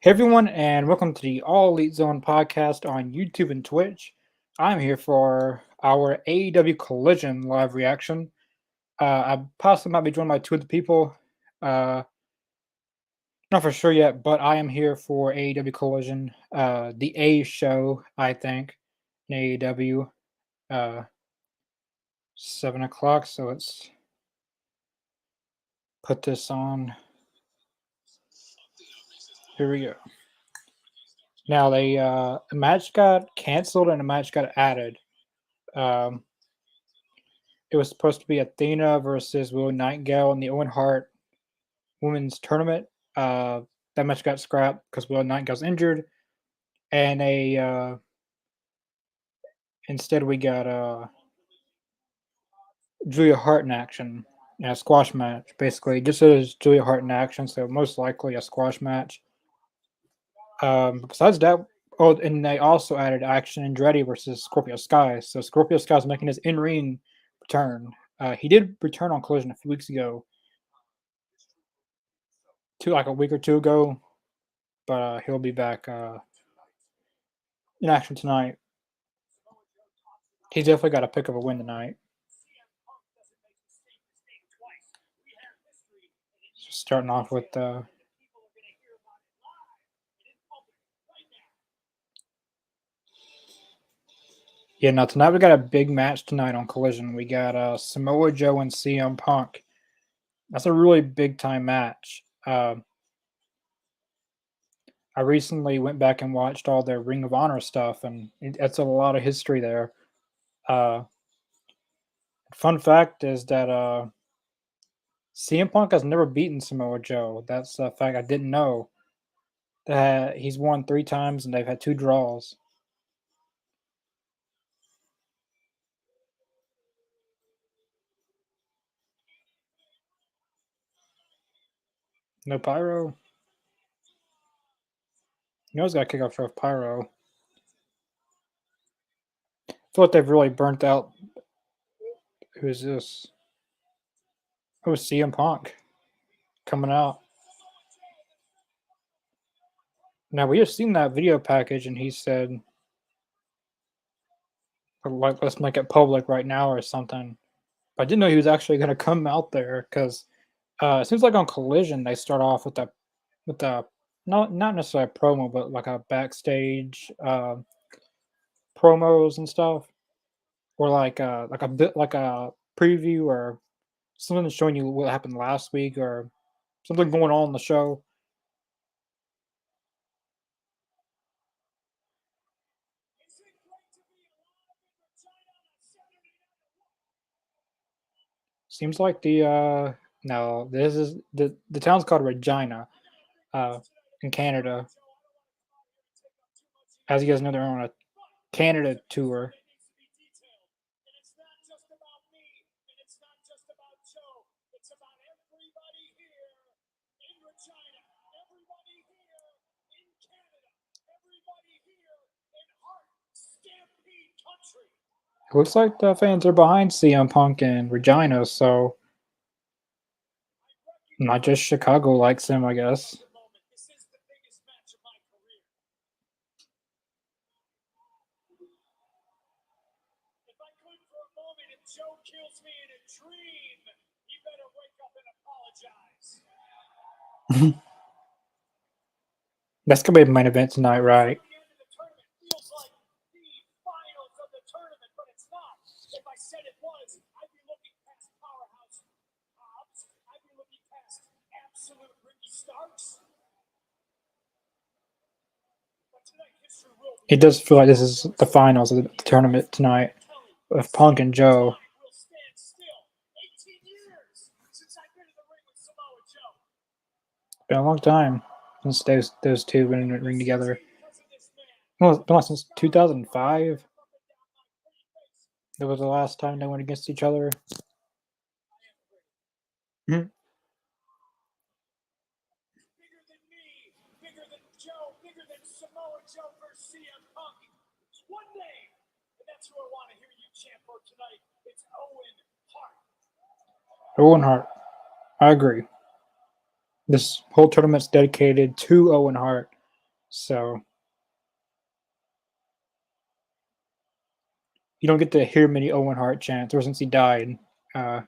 Hey everyone, and welcome to the All Elite Zone podcast on YouTube and Twitch. I'm here for our AEW Collision live reaction. I possibly might be joined by two of the people. Uh, Not for sure yet, but I am here for AEW Collision, the A show, I think, in AEW, uh, 7 o'clock. So let's put this on. Here we go. Now a match got canceled and a match got added. Um, It was supposed to be Athena versus Willow Nightingale in the Owen Hart Women's Tournament. Uh, that match got scrapped because Willow Nightingale's injured, and a instead we got Julia Hart in action in a squash match. Basically, just as Julia Hart in action, so most likely a squash match. Besides that, oh, and they also added Action Andretti versus Scorpio Sky. So Scorpio Sky is making his in-ring return. He did return on Collision a few weeks ago, like a week or two ago, but he'll be back in action tonight. He's definitely got to pick up a win tonight. Just starting off with now tonight we got a big match tonight on Collision. We got Samoa Joe and CM Punk. That's a really big time match. I recently went back and watched all their Ring of Honor stuff, and it's a lot of history there. Uh, Fun fact is that CM Punk has never beaten Samoa Joe. That's a fact I didn't know. That he's won 3 times and they've had 2 draws. No pyro. You know he's got to kick off with pyro. I feel like they've really burnt out. Who's this? Oh, CM Punk coming out. Now we just seen that video package, and he said, "Like, let's make it public right now or something." But I didn't know he was actually going to come out there because it seems like on Collision they start off with the not necessarily a promo, but like a backstage promos and stuff, or like a bit like a preview or something showing you what happened last week or something going on in the show. Seems like the no, this is the town's called Regina, uh, in Canada. As you guys know, they're on a Canada tour. It looks like the fans are behind CM Punk and Regina, so not just Chicago likes him, I guess. That's gonna be the main event tonight, right? It does feel like this is the finals of the tournament tonight with Punk and Joe. Been a long time since those two went in the ring together. Well, it's been like since 2005. That was the last time they went against each other. Mhm. Owen Hart. I agree. This whole tournament's dedicated to Owen Hart. So you don't get to hear many Owen Hart chants ever since he died. Uh,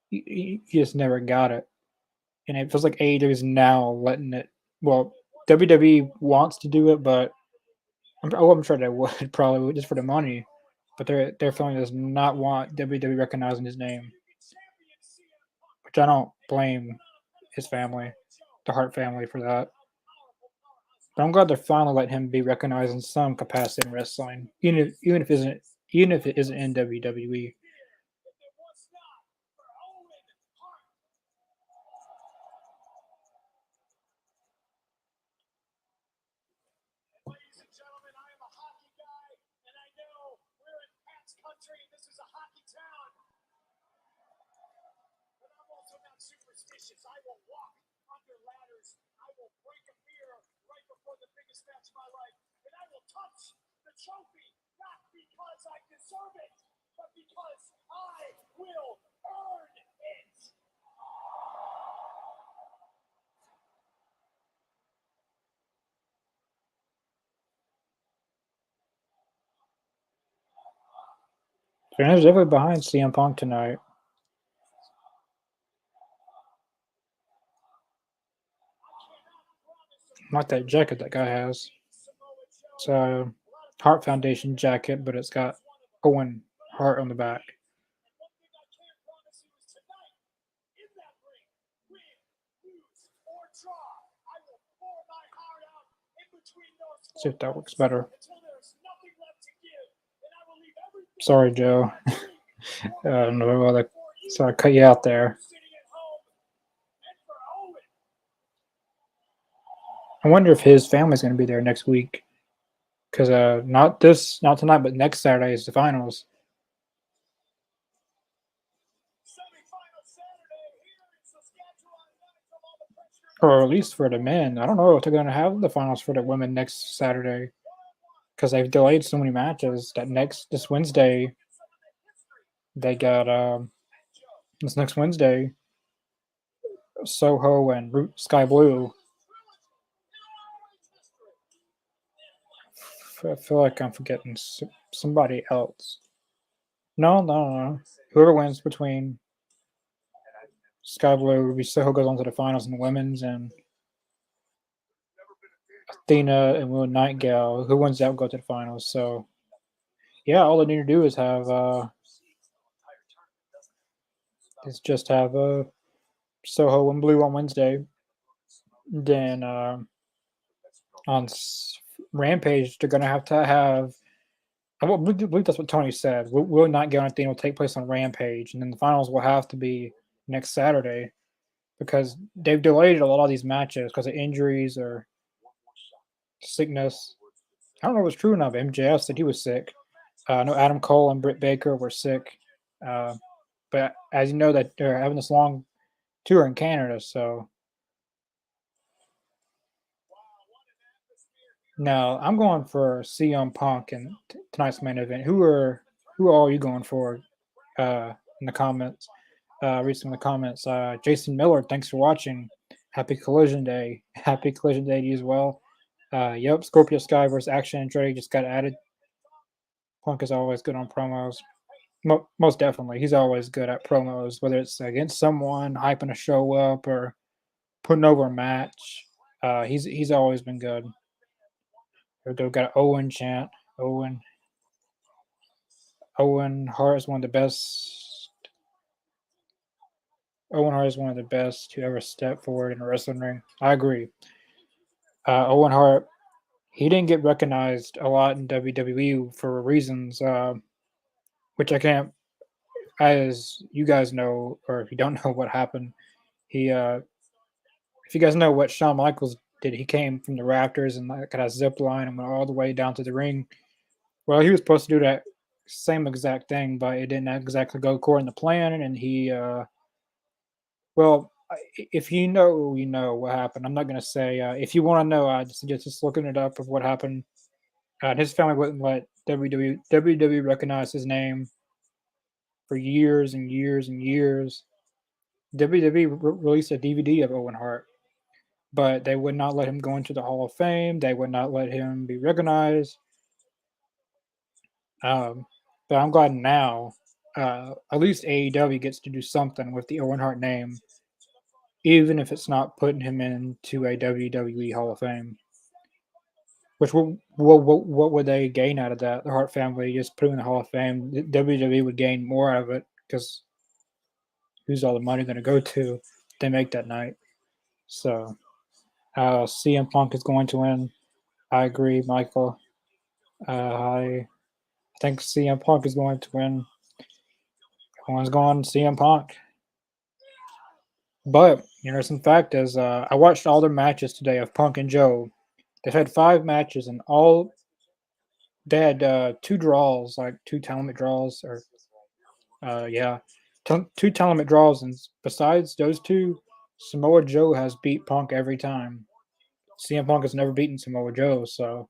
you just never got it. And it feels like AEW is now letting it. Well, WWE wants to do it, but I'm sure they would probably just for the money. But their family does not want WWE recognizing his name, which I don't blame his family, the Hart family, for that. But I'm glad they're finally letting him be recognized in some capacity in wrestling, even if it isn't in WWE. Fans definitely behind CM Punk tonight. I like that jacket that guy has. It's a Hart Foundation jacket, but it's got Owen Hart on the back. See if that works better. Sorry, Joe. I don't know why so I cut you out there. I wonder if his family's going to be there next week. Because not tonight, but next Saturday is the finals. Or at least for the men. I don't know if they're going to have the finals for the women next Saturday. Because they've delayed so many matches that this Wednesday, they got this next Wednesday, Soho and Sky Blue. I feel like I'm forgetting somebody else. No. Whoever wins between Sky Blue, Ruby Soho goes on to the finals in the women's, and Athena and Will Nightingale, who wins that will go to the finals. So, yeah, all they need to do is just have Soho and Blue on Wednesday. Then on Rampage, they're gonna have to have. I believe that's what Tony said. Will Nightingale and Athena will take place on Rampage, and then the finals will have to be next Saturday because they've delayed a lot of these matches because of injuries or sickness. I don't know if it's true enough. MJF said he was sick. I know Adam Cole and Britt Baker were sick. But as you know, that they're having this long tour in Canada, so no, I'm going for CM Punk and tonight's main event. Who are you going for? In the comments, recently in the comments. Jason Miller, thanks for watching. Happy Collision Day. Happy Collision Day to you as well. Yep, Scorpio Sky versus Action and Dre just got added. Punk is always good on promos. Most definitely, he's always good at promos, whether it's against someone, hyping a show up, or putting over a match. He's always been good. Here we go. Got an Owen chant. Owen Hart is one of the best. Owen Hart is one of the best to ever step forward in a wrestling ring. I agree. Owen Hart, he didn't get recognized a lot in WWE for reasons, which I can't, as you guys know, or if you don't know what happened, he, if you guys know what Shawn Michaels did, he came from the rafters and got a zip line and went all the way down to the ring. Well, he was supposed to do that same exact thing, but it didn't exactly go according to plan, and he, well, if you know, you know what happened. I'm not going to say. If you want to know, I just suggest just looking it up of what happened. His family wouldn't let WWE recognize his name for years and years and years. WWE released a DVD of Owen Hart. but they would not let him go into the Hall of Fame. They would not let him be recognized. But I'm glad now, at least AEW gets to do something with the Owen Hart name, even if it's not putting him into a WWE Hall of Fame. Which what would they gain out of that? The Hart family just put him in the Hall of Fame. WWE would gain more out of it because who's all the money going to go to? They make that night. So CM Punk is going to win. I agree, Michael. I think CM Punk is going to win. Everyone's going CM Punk. But some fact is, I watched all their matches today of Punk and Joe. They've had 5 matches, and all they had 2 draws, like 2 talent draws, or yeah, 2 talent draws. And besides those 2, Samoa Joe has beat Punk every time. CM Punk has never beaten Samoa Joe, so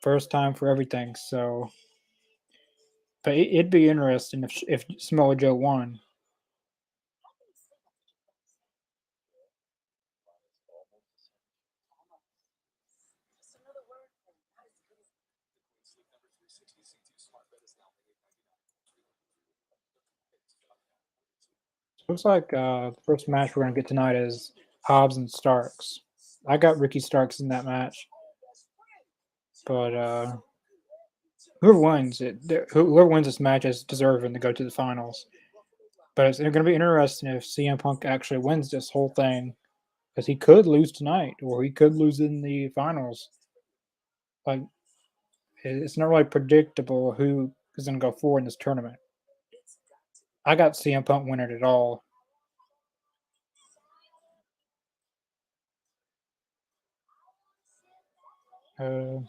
first time for everything. So, but it'd be interesting if Samoa Joe won. Looks like the first match we're gonna get tonight is Hobbs and Starks. I got Ricky Starks in that match, but whoever wins this match is deserving to go to the finals. But it's going to be interesting if CM Punk actually wins this whole thing, because he could lose tonight or he could lose in the finals. Like, it's not really predictable who is going to go forward in this tournament. I got CM Punk winning it all. Uh,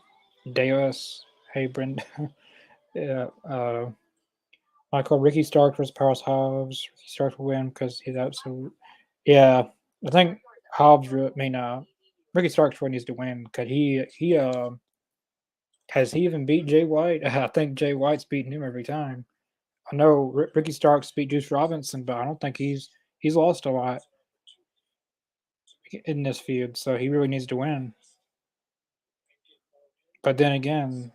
Davis, hey Brenda, yeah. Michael, Ricky Stark versus Powerhouse Hobbs. Ricky Stark will win because he's absolute. Yeah, I think Hobbs. Ricky Starks really needs to win because he has he even beat Jay White? I think Jay White's beating him every time. I know Ricky Starks beat Juice Robinson, but I don't think he's lost a lot in this feud, so he really needs to win. But then again,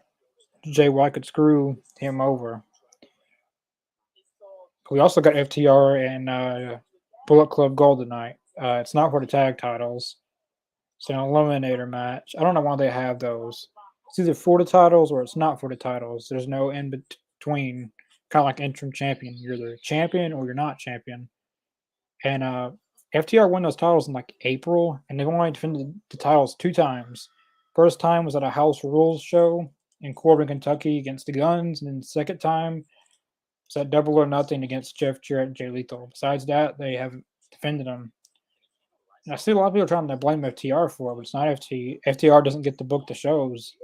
Jay White could screw him over. We also got FTR and Bullet Club Gold tonight. It's not for the tag titles. It's an eliminator match. I don't know why they have those. It's either for the titles or it's not for the titles. There's no in between. Kind of like interim champion. You're the champion or you're not champion. And FTR won those titles in like April, and they've only defended the titles 2 times. First time was at a House Rules show in Corbin, Kentucky against the Guns, and then the second time was at Double or Nothing against Jeff Jarrett and Jay Lethal. Besides that, they haven't defended them. And I see a lot of people trying to blame FTR for it, but it's not FTR doesn't get to book the shows.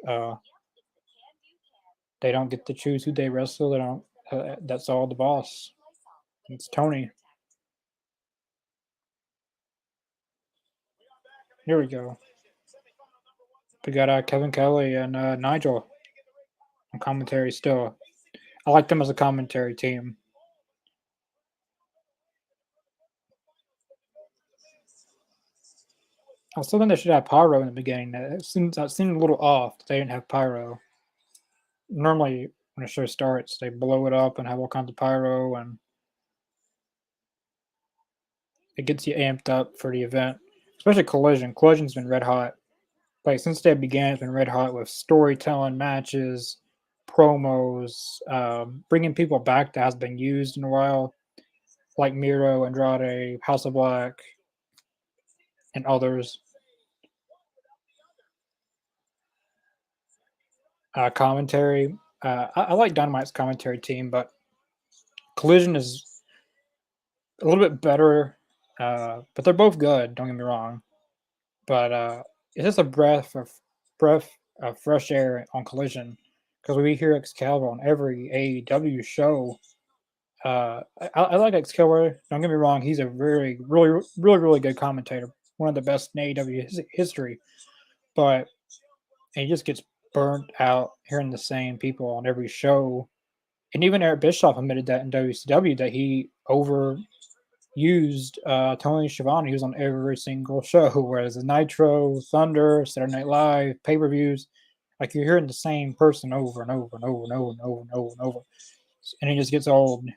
They don't get to choose who they wrestle. They don't. That's all the boss. It's Tony. Here we go. We got Kevin Kelly and Nigel on commentary still. I like them as a commentary team. I still think they should have pyro in the beginning. That seemed a little off that they didn't have pyro. Normally, when a show starts, they blow it up and have all kinds of pyro, and it gets you amped up for the event. Especially Collision. Collision's been red hot. Like since they began, it's been red hot with storytelling, matches, promos, bringing people back that has been used in a while, like Miro, Andrade, House of Black, and others. Commentary. I like Dynamite's commentary team, but Collision is a little bit better. But they're both good. Don't get me wrong. But it's just a breath of fresh air on Collision, because we hear Excalibur on every AEW show. I like Excalibur. Don't get me wrong; he's a really good commentator, one of the best in AEW history. But he just gets burnt out hearing the same people on every show. And even Eric Bischoff admitted that in WCW that he used Tony Schiavone. He was on every single show, whereas the Nitro, Thunder, Saturday Night Live, pay-per-views, like you're hearing the same person over and over and over and over and over and over and over, and it just gets old.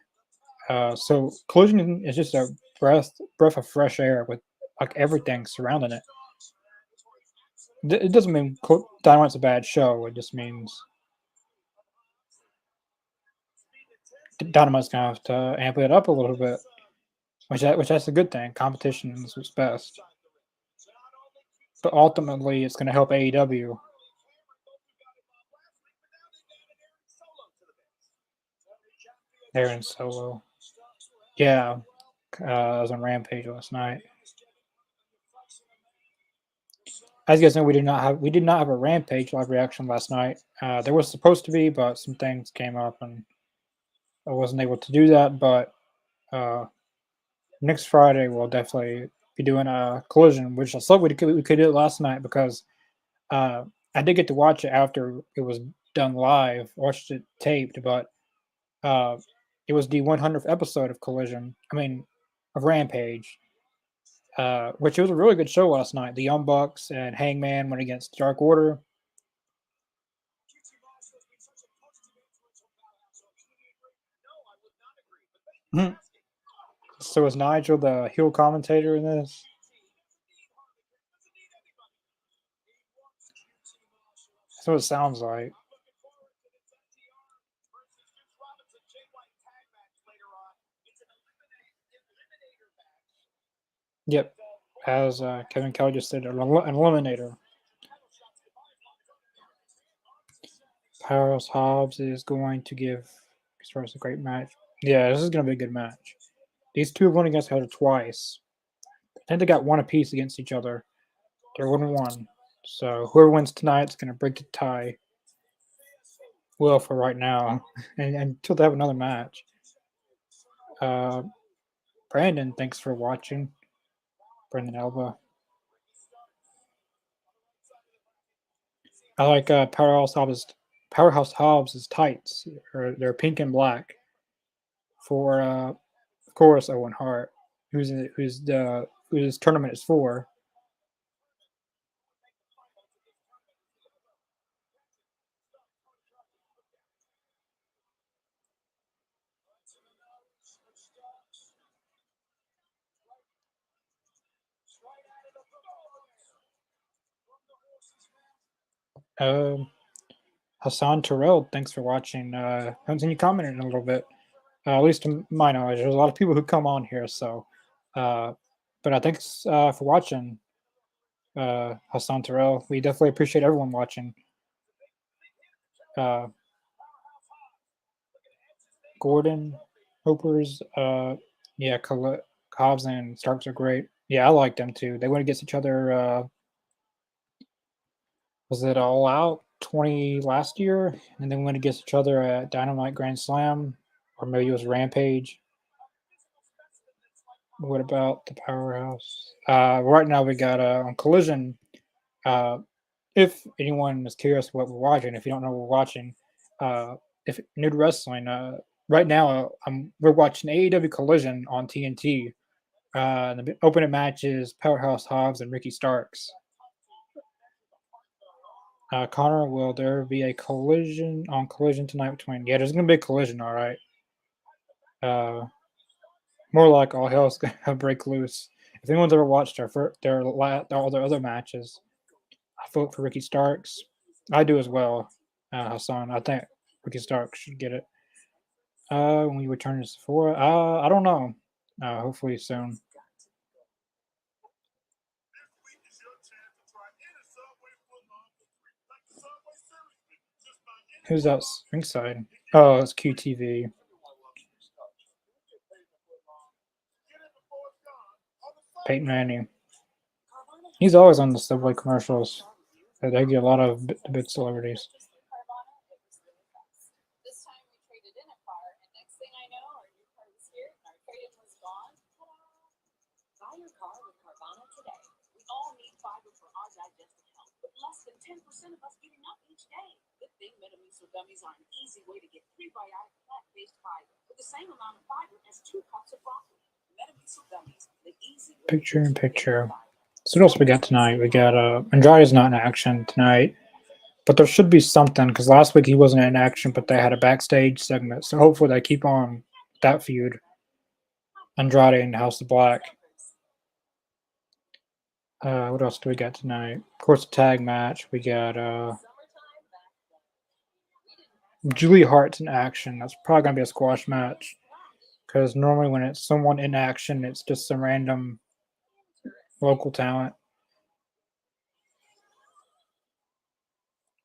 So Collision is just a breath of fresh air with like everything surrounding it. It doesn't mean Dynamite's a bad show. It just means Dynamite's gonna have to amp it up a little bit, which that's a good thing. Competition is what's best, but ultimately it's gonna help AEW. Aaron Solo, yeah, I was on Rampage last night. As you guys know, we did not have a Rampage live reaction last night. There was supposed to be, but some things came up and I wasn't able to do that. But uh, next Friday we'll definitely be doing a Collision, which I thought we could do it last night because uh, I did get to watch it after it was done live. Watched it taped, but uh, it was the 100th episode of Collision. I mean, of Rampage, which it was a really good show last night. The Young Bucks and Hangman went against Dark Order. So is Nigel the heel commentator in this? That's what it sounds like. Yep. As Kevin Kelly just said, an eliminator. Powerhouse Hobbs is going to give Starks a great match. Yeah, this is going to be a good match. These two have won against each other twice. I think they got one apiece against each other. They're 1-1. So whoever wins tonight is going to break the tie. Well, for right now, and until they have another match. Uh, Brandon, thanks for watching. Brandon Alba. I like Powerhouse Hobbs' tights. They're pink and black. For of course Owen Hart, who this tournament is for. Um, Hassan Terrell, thanks for watching. Haven't seen you comment in a little bit. At least to my knowledge, there's a lot of people who come on here. So, uh, but I thanks for watching, Hassan Terrell. We definitely appreciate everyone watching. Uh, Gordon, Hopers, yeah, Cobbs and Starks are great. Yeah, I like them too. They went against each other. Was it All Out 20 last year? And then went against each other at Dynamite Grand Slam, or maybe it was Rampage. What about the Powerhouse? Right now we got on Collision. Uh, if anyone is curious what we're watching, if you don't know what we're watching, if new to wrestling, right now we're watching AEW Collision on TNT. The opening match is Powerhouse Hobbs and Ricky Starks. Connor, will there be a collision tonight between? Yeah, there's gonna be a collision. All right. Uh, More like all hell's gonna break loose. If anyone's ever watched all their other matches, I vote for Ricky Starks. I do as well, Hassan. I think Ricky Starks should get it. When we return to Sephora, I don't know. Hopefully soon. Who's that ringside? Oh, it's QTV. Peyton Manning. He's always on the Subway commercials. They get a lot of big celebrities. Picture in picture. So what else we got tonight? We got Andrade's not in action tonight, but there should be something because last week he wasn't in action, but they had a backstage segment. So hopefully they keep on that feud. Andrade and House of Black. What else do we got tonight? Of course, a tag match. We got Julie Hart's in action. That's probably gonna be a squash match because normally when it's someone in action, it's just some random local talent.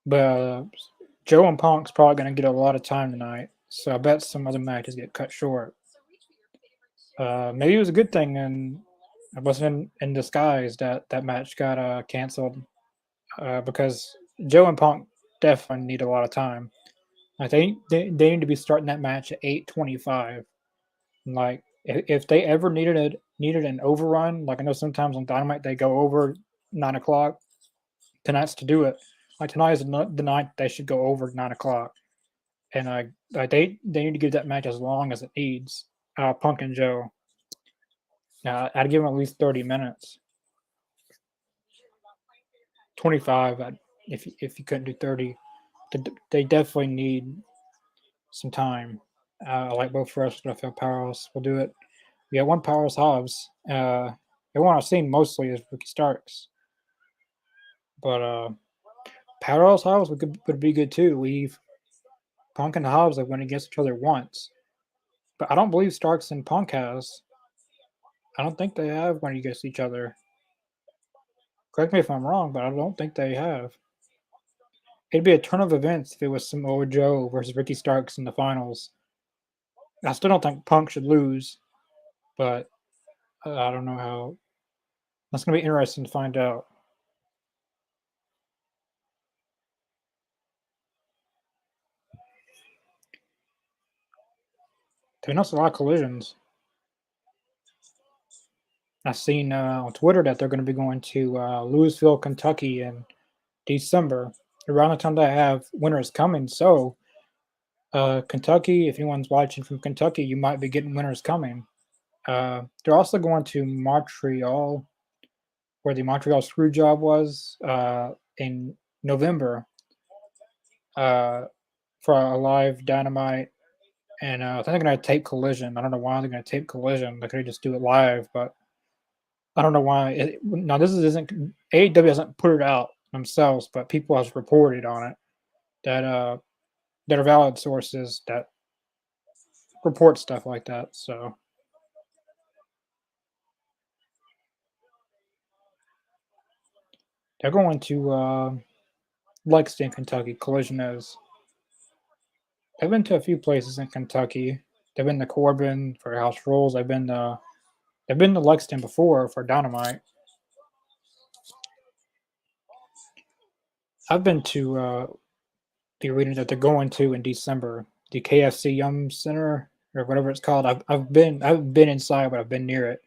But Joe and Punk's probably gonna get a lot of time tonight, so I bet some other matches get cut short. Maybe it was a good thing, and it wasn't in disguise that that match got canceled because Joe and Punk definitely need a lot of time. Like they need to be starting that match at 8:25. Like if they ever needed an overrun, like I know sometimes on Dynamite they go over 9 o'clock. Tonight's to do it. Like tonight is the night they should go over 9 o'clock, and they need to give that match as long as it needs. Punk and Joe. I'd give them at least 30 minutes. 25 if you couldn't do 30. They definitely need some time. I like both wrestlers, but I feel Powerhouse will do it. We got one Powerhouse Hobbs. The one I've seen mostly is Ricky Starks, but Powerhouse Hobbs would be good too. We've Punk and Hobbs have went against each other once, but I don't believe Starks and Punk has. I don't think they have went against each other. Correct me if I'm wrong, but I don't think they have. It'd be a turn of events if it was Samoa Joe versus Ricky Starks in the finals. I still don't think Punk should lose, but I don't know how. That's going to be interesting to find out. They announced a lot of collisions. I've seen on Twitter that they're going to be going to Louisville, Kentucky in December, around the time that I have winter is coming. So, Kentucky, if anyone's watching from Kentucky, you might be getting winter is coming. They're also going to Montreal, where the Montreal Screwjob was in November uh, for a live Dynamite. And I think they're going to tape Collision. I don't know why they're going to tape Collision. They could just do it live, but I don't know why. Now this isn't AEW hasn't put it out themselves, but people have reported on it that that are valid sources that report stuff like that. So they're going to Lexington, Kentucky. Collision is. I've been to a few places in Kentucky. They've been to Corbin for House Rules. They've been to Lexington before for Dynamite. I've been to the arena that they're going to in December, the KFC Yum Center or whatever it's called. I've been inside, but I've been near it.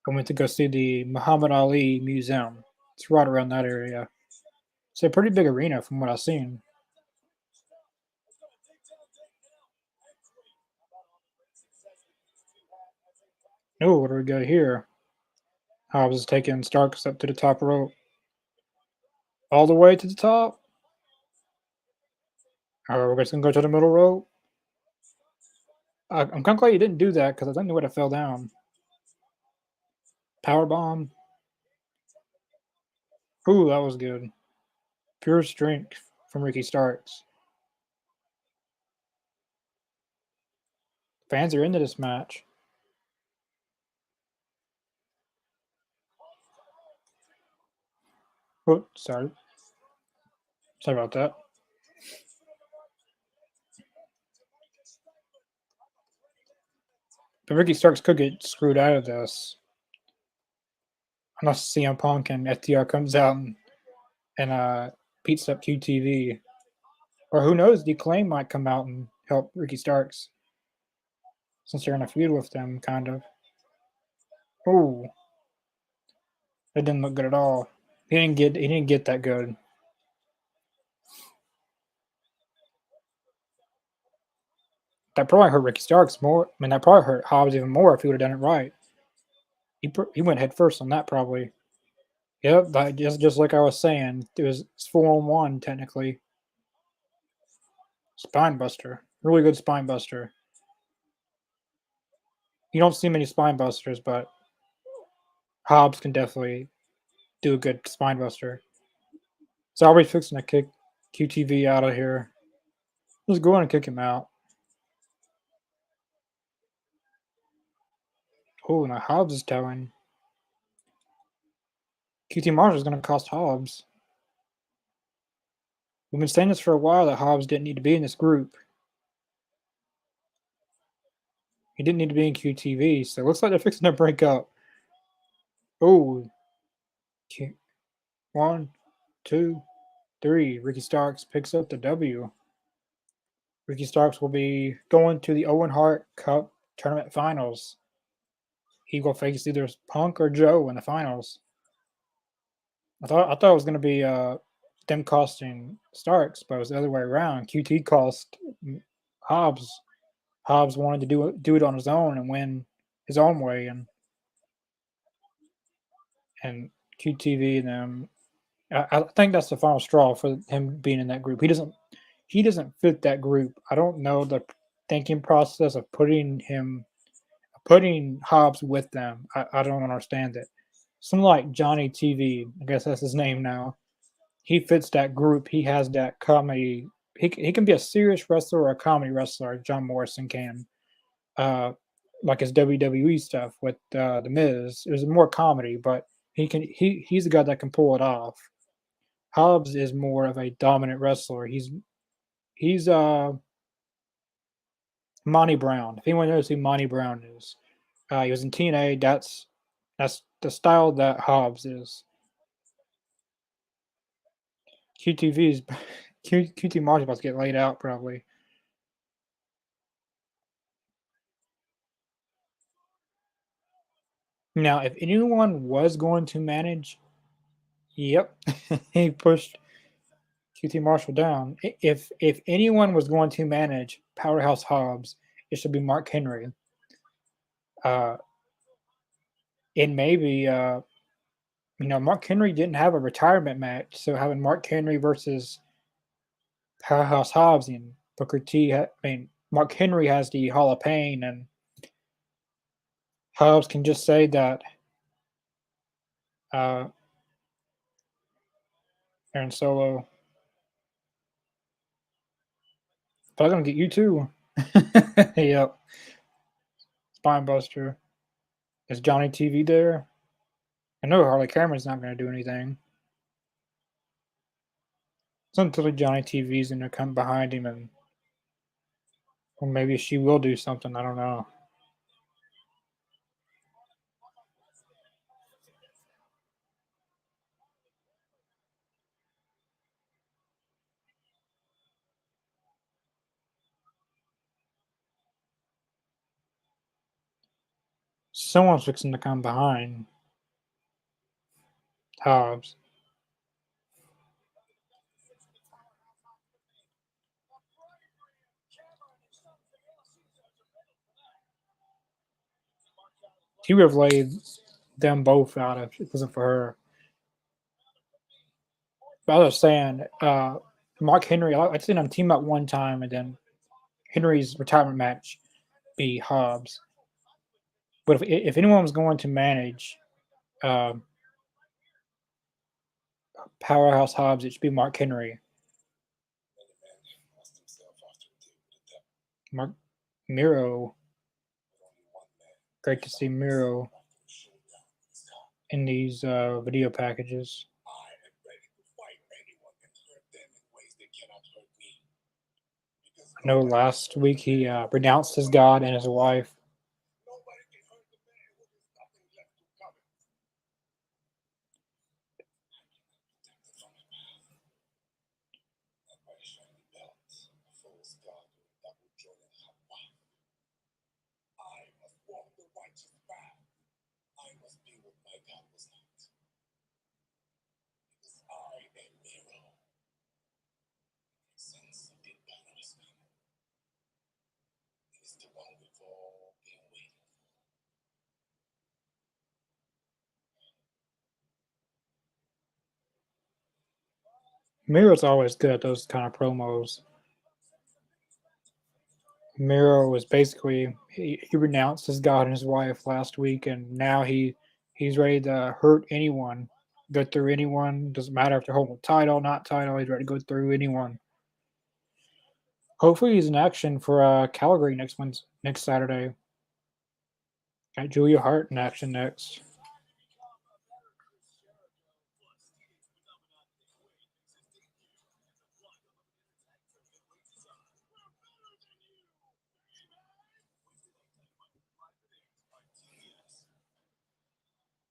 I went to go see the Muhammad Ali Museum. It's right around that area. It's a pretty big arena from what I've seen. Oh, what do we got here? Hobbs is taking Starks up to the top rope. All the way to the top? Or we're just going to go to the middle rope? I'm kind of glad you didn't do that because I think they would have fell down. Power bomb. Ooh, that was good. Pure strength from Ricky Starks. Fans are into this match. Oh, sorry. Sorry about that. But Ricky Starks could get screwed out of this unless CM Punk and FTR comes out and beats up QTV. Or who knows, the Claim might come out and help Ricky Starks since they're in a feud with them, kind of. Oh, it didn't look good at all. He didn't get that good. That probably hurt Ricky Starks more. I mean, that probably hurt Hobbs even more if he would have done it right. He went head first on that probably. Yep, that just like I was saying, it's 4-on-1 technically. Spine buster, really good spine buster. You don't see many spine busters, but Hobbs can definitely do a good spine buster. So I'll be fixing to kick QTV out of here. Just go in and kick him out. Oh, now Hobbs is towing. QT Marshall is going to cost Hobbs. We've been saying this for a while that Hobbs didn't need to be in this group. He didn't need to be in QTV, so it looks like they're fixing to break up. Oh, 1, 2, 3. Ricky Starks picks up the W. Ricky Starks will be going to the Owen Hart Cup tournament finals. He will face either Punk or Joe in the finals. I thought it was going to be them costing Starks, but it was the other way around. QT cost Hobbs. Hobbs wanted to do it on his own and win his own way, and QTV and them. I think that's the final straw for him being in that group. He doesn't fit that group. I don't know the thinking process of putting Hobbs with them. I don't understand it. Someone like Johnny TV, I guess that's his name now. He fits that group. He has that comedy. He can be a serious wrestler or a comedy wrestler. John Morrison can. Uh, like his WWE stuff with the Miz. It was more comedy, but he's the guy that can pull it off. Hobbs is more of a dominant wrestler. He's Monty Brown. If anyone knows who Monty Brown is, he was in TNA. That's the style that Hobbs is. QTV's QT Marsh's about to get laid out probably. Now, if anyone was going to manage, yep, he pushed QT Marshall down. If anyone was going to manage Powerhouse Hobbs, it should be Mark Henry. Uh, it may be, Mark Henry didn't have a retirement match, so having Mark Henry versus Powerhouse Hobbs and Booker T. Mark Henry has the Hall of Pain, and Hobbs can just say that uh, Aaron Solo, but I'm gonna get you too. Yep, Spinebuster. Is Johnny TV there? I know Harley Cameron's not gonna do anything. It's until Johnny TV's gonna come behind him and, or maybe she will do something. I don't know. Someone's fixing to come behind Hobbs. He would have laid them both out if it wasn't for her. But I was saying, Mark Henry, I've seen him team up one time, and then Henry's retirement match be Hobbs. But if anyone was going to manage uh, Powerhouse Hobbs, it should be Mark Henry. Mark Miro, great to see Miro in these video packages. I know last week he renounced his God and his wife. Miro's always good at those kind of promos. Miro was basically he renounced his God and his wife last week, and now he's ready to hurt anyone, go through anyone. Doesn't matter if they're holding a title, not title. He's ready to go through anyone. Hopefully, he's in action for Calgary next Saturday. Got Julia Hart in action next.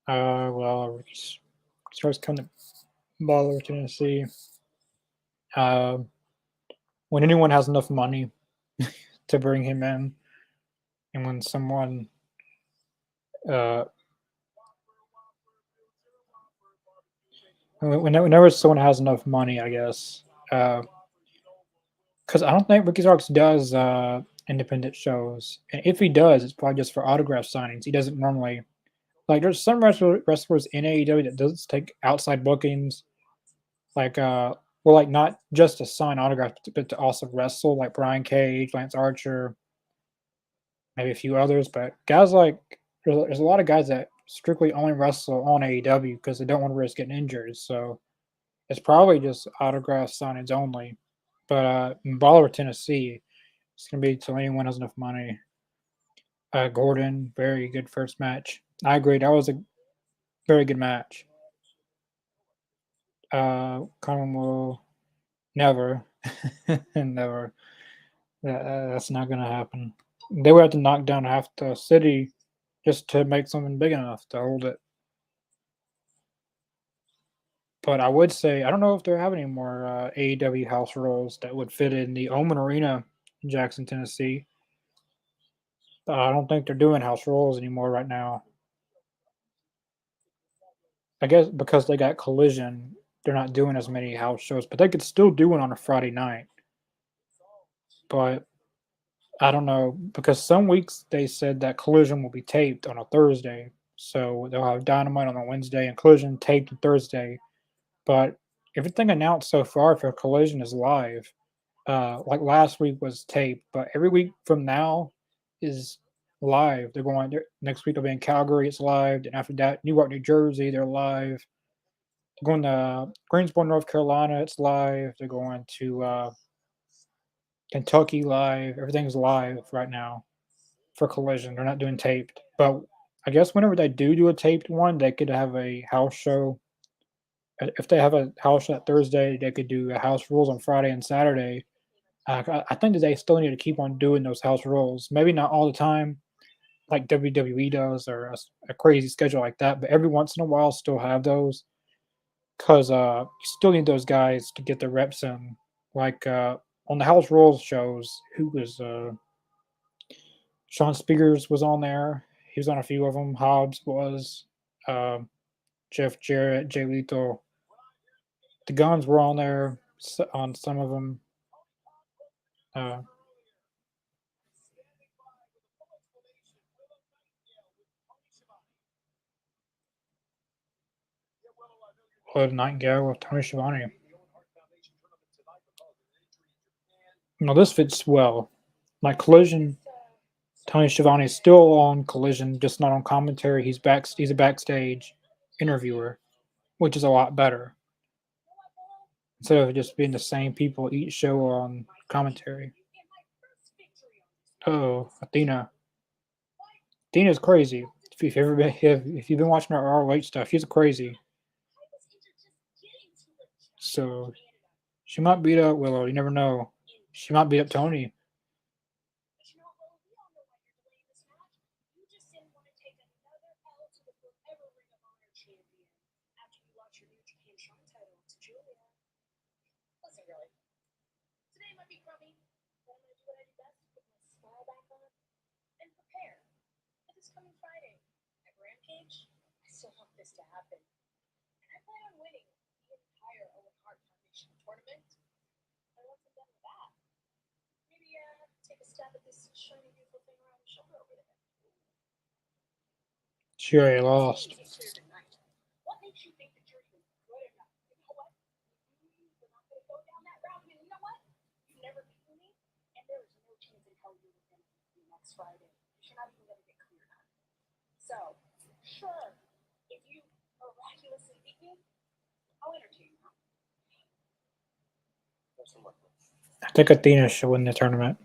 Well, starts coming to Butler, Tennessee. Uh, when anyone has enough money to bring him in, and when someone uh, whenever someone has enough money, I guess. Because I don't think Ricky Starks does independent shows, and if he does, it's probably just for autograph signings. He doesn't normally like. There's some wrestlers in AEW that does take outside bookings, like well, like not just to sign autographs, but to also wrestle, like Brian Cage, Lance Archer, maybe a few others. But guys like there's a lot of guys that strictly only wrestle on AEW because they don't want to risk getting injured. So it's probably just autograph signings only. But in Bolivar, Tennessee, it's gonna be till anyone has enough money. Gordon, very good first match. I agree. That was a very good match. Common will never, never. That's not gonna happen. They would have to knock down half the city just to make something big enough to hold it. But I would say I don't know if they have any more AEW house rules that would fit in the Omen Arena in Jackson, Tennessee. I don't think they're doing house rules anymore right now. I guess because they got Collision, they're not doing as many house shows, but they could still do one on a Friday night. But I don't know because some weeks they said that Collision will be taped on a Thursday, so they'll have Dynamite on a Wednesday and Collision taped on Thursday. But everything announced so far for Collision is live. Like last week was taped, but every week from now is live. They're going next week. They'll be in Calgary. It's live, and after that, Newark, New Jersey. They're live. They're going to Greensboro, North Carolina. It's live. They're going to Kentucky live. Everything's live right now for Collision. They're not doing taped, but I guess whenever they do a taped one, they could have a house show. If they have a house show that Thursday, they could do a house rules on Friday and Saturday. I think that they still need to keep on doing those house rules. Maybe not all the time, like WWE does, or a crazy schedule like that. But every once in a while, still have those because you still need those guys to get their reps in. Like on the house rules shows, who was Sean Spears was on there. He was on a few of them. Hobbs was. Um, Jeff Jarrett, Jay Lethal. The Guns were on there on some of them. Uh, Hood Nightingale with Tony Schiavone. Now this fits well. Like Collision, Tony Schiavone is still on Collision, just not on commentary. He's a backstage interviewer, which is a lot better. Instead of just being the same people each show on commentary. Oh, Athena. Athena's crazy. If you've been watching her ROH stuff, she's crazy. So she might beat up Willow. You never know. She might beat up Tony. She already lost. I think Athena should win the tournament.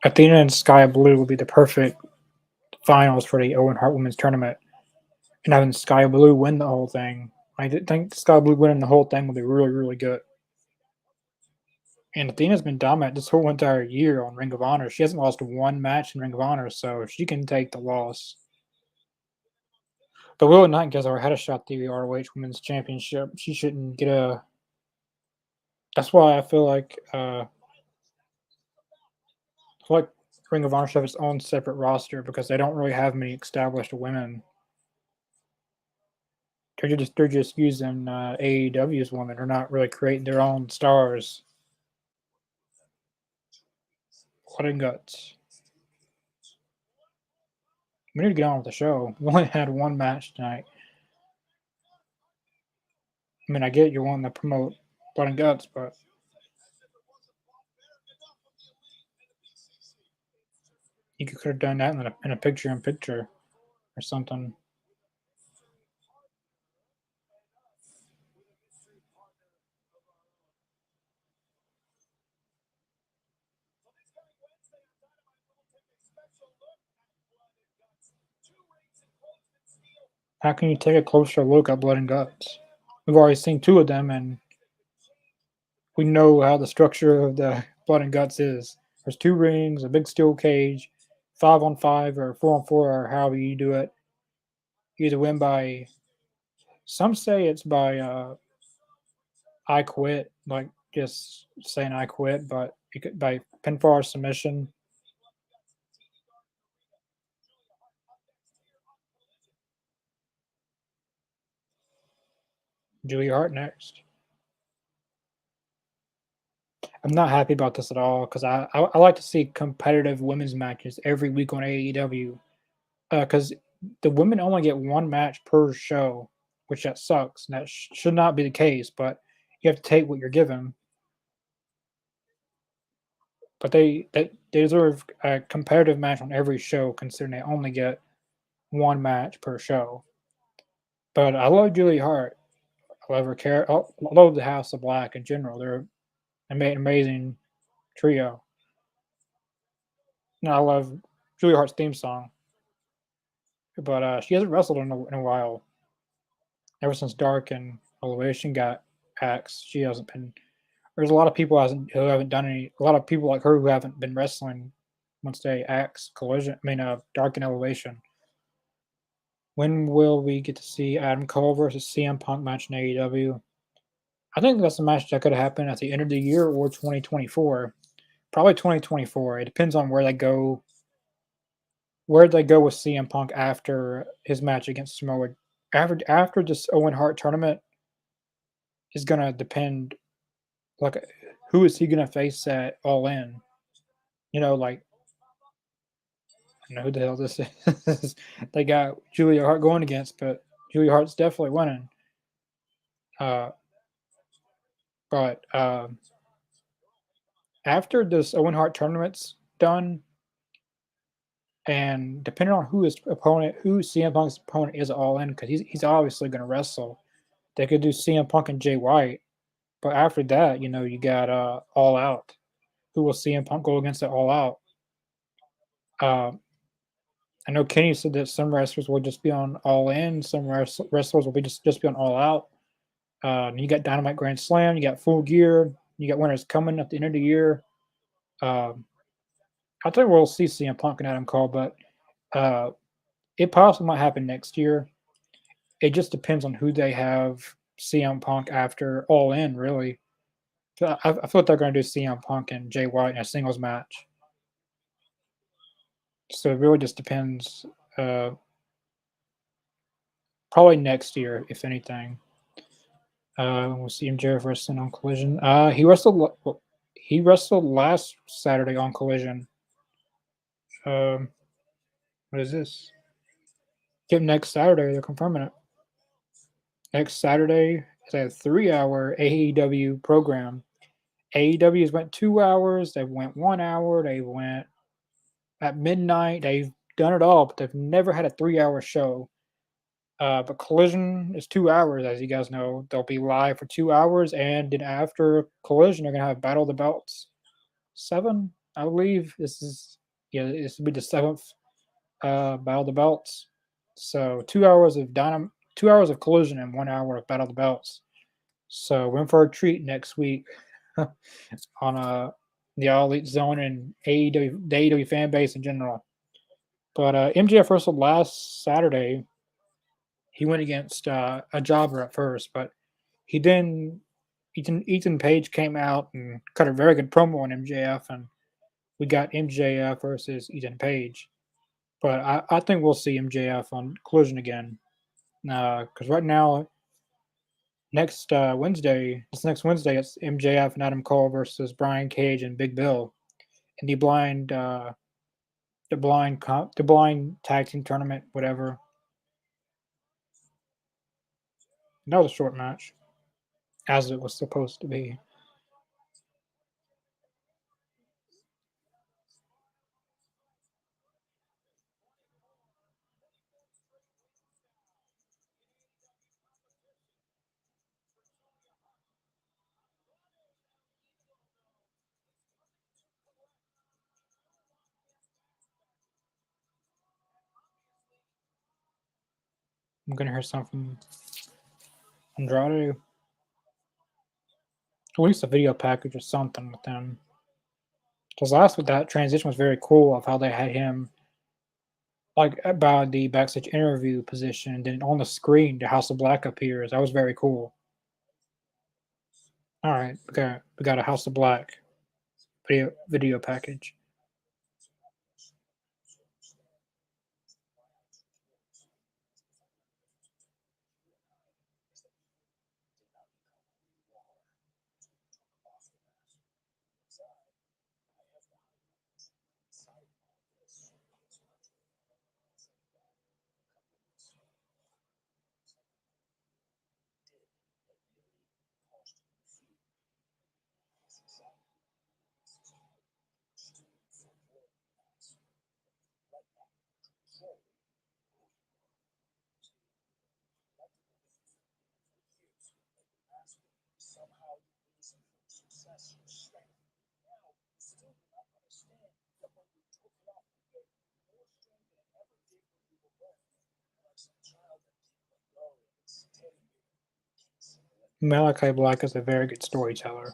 Athena and Sky Blue would be the perfect finals for the Owen Hart Women's Tournament, and having Sky Blue win the whole thing. I think Sky Blue winning the whole thing would be really, really good. And Athena's been dominant this whole entire year on Ring of Honor. She hasn't lost one match in Ring of Honor, so she can take the loss. But Willow Nightingale had a shot at the ROH Women's Championship. She shouldn't get a. That's why I feel like Ring of Honor should have its own separate roster because they don't really have many established women. They're just using AEW's women. They're not really creating their own stars. Blood and guts. We need to get on with the show. We only had one match tonight. I mean, I get you're wanting to promote Blood and Guts, but you could have done that in a picture-in-picture or something. How can you take a closer look at Blood and Guts? We've already seen two of them, and we know how the structure of the Blood and Guts is. There's two rings, a big steel cage, 5-on-5 or 4-on-4 or however you do it. You either win by, some say it's by I quit, like just saying I quit, but you could by pinfall or submission. Julia Hart next. I'm not happy about this at all because I like to see competitive women's matches every week on AEW because the women only get one match per show, which that sucks. And that should not be the case, but you have to take what you're given. But they deserve a competitive match on every show, considering they only get one match per show. But I love Julia Hart. I love her care. I love the House of Black in general. They're an amazing trio. And I love Julia Hart's theme song. But she hasn't wrestled in a while. Ever since Dark and Elevation got axed, she hasn't been. There's a lot of people who haven't done any. A lot of people like her who haven't been wrestling once they axe Collision. I mean, Dark and Elevation. When will we get to see Adam Cole versus CM Punk match in AEW? I think that's a match that could happen at the end of the year or 2024. Probably 2024. It depends on where they go. Where they go with CM Punk after his match against Samoa. After this Owen Hart tournament is gonna depend. Like, who is he gonna face at All In? Like I don't know who the hell this is. They got Julia Hart going against, but Julia Hart's definitely winning. Uh, but after this Owen Hart tournament's done, and depending on who CM Punk's opponent is All In, because he's obviously going to wrestle. They could do CM Punk and Jay White, but after that, you got All Out. Who will CM Punk go against at All Out? I know Kenny said that some wrestlers will just be on All In, some wrestlers will just be on All Out. You got Dynamite Grand Slam, you got Full Gear, you got winners coming at the end of the year. I think we'll see CM Punk and Adam Cole, but it possibly might happen next year. It just depends on who they have CM Punk after All In, really. I feel like they're going to do CM Punk and Jay White in a singles match. So it really just depends. Probably next year, if anything. We'll see him Jarrett wrestling on Collision. He wrestled. He wrestled last Saturday on Collision. What is this? Get next Saturday. They're confirming it. Next Saturday is a 3-hour AEW program. AEW has went 2 hours. They went 1 hour. They went at midnight. They've done it all, but they've never had a 3 hour show. But Collision is 2 hours, as you guys know. They'll be live for 2 hours, and then after Collision, they're gonna have Battle of the Belts 7, I believe. This will be the seventh Battle of the Belts. So 2 hours of 2 hours of Collision and 1 hour of Battle of the Belts. So we're in for a treat next week on the All Elite Zone and AEW, the AEW fan base in general. But MJF wrestled last Saturday. He went against a jobber at first, but he then Ethan Page came out and cut a very good promo on MJF, and we got MJF versus Ethan Page. But I think we'll see MJF on Collision again, because right now next Wednesday, it's MJF and Adam Cole versus Brian Cage and Big Bill in the blind tag team tournament, whatever. That was a short match, as it was supposed to be. I'm gonna hear something from Andrade, at least a video package or something with them. Because last week that transition was very cool of how they had him like about the backstage interview position, and then on the screen the House of Black appears. That was very cool. All right, we got a House of Black video package. Malachi Black is a very good storyteller.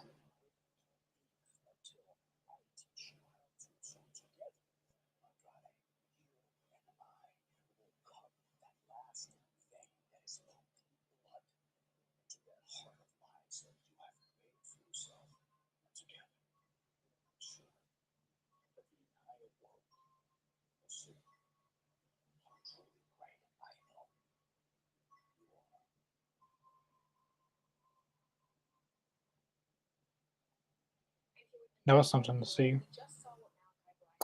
That was something to see.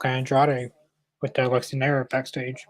Andrade with Lexi Nair backstage.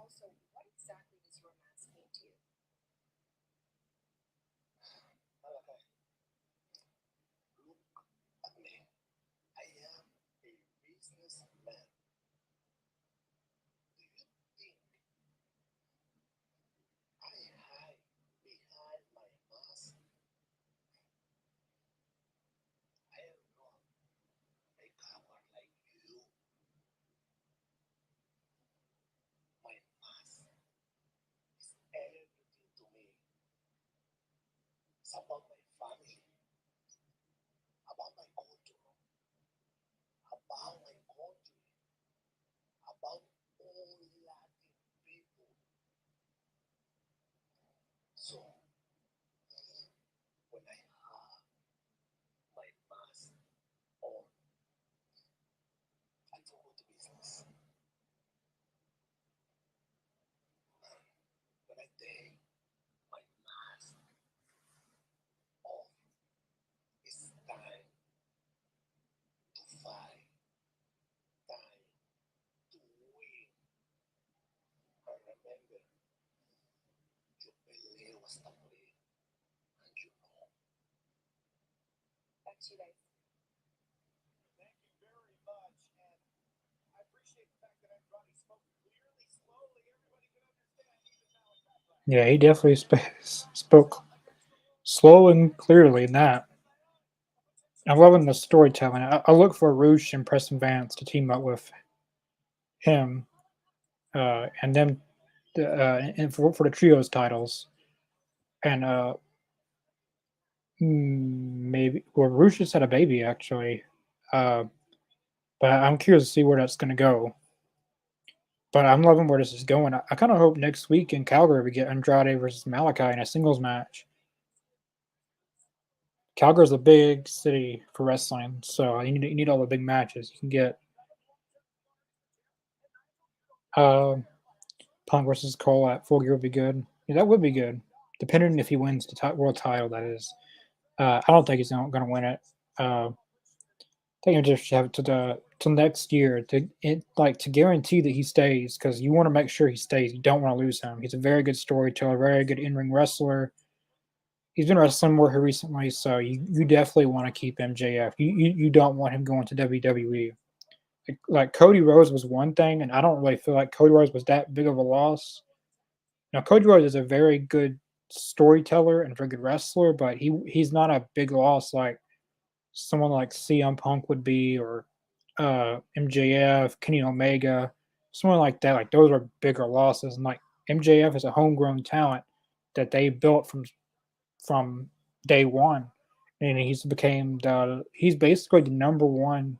Yeah, he definitely spoke slow and clearly in that. I'm loving the storytelling. I look for Roosh and Preston Vance to team up with him, and then and for the trios titles. And maybe well, Roosh just had a baby actually, uh, but I'm curious to see where that's going to go. But I'm loving where this is going. I kind of hope next week in Calgary we get Andrade versus Malachi in a singles match. Calgary's a big city for wrestling, so you need all the big matches. You can get uh, Punk versus Cole at Full Gear would be good. Yeah, that would be good, depending if he wins the world title. That is, I don't think he's going to win it. I think you just have it to the till next year to guarantee that he stays because you want to make sure he stays. You don't want to lose him. He's a very good storyteller, very good in ring wrestler. He's been wrestling more here recently, so you definitely want to keep MJF. You don't want him going to WWE. Like Cody Rhodes was one thing, and I don't really feel like Cody Rhodes was that big of a loss. Now Cody Rhodes is a very good storyteller and a very good wrestler, but he's not a big loss like someone like CM Punk would be, or MJF, Kenny Omega, someone like that. Like those are bigger losses, and like MJF is a homegrown talent that they built from day one, and he's basically the number one.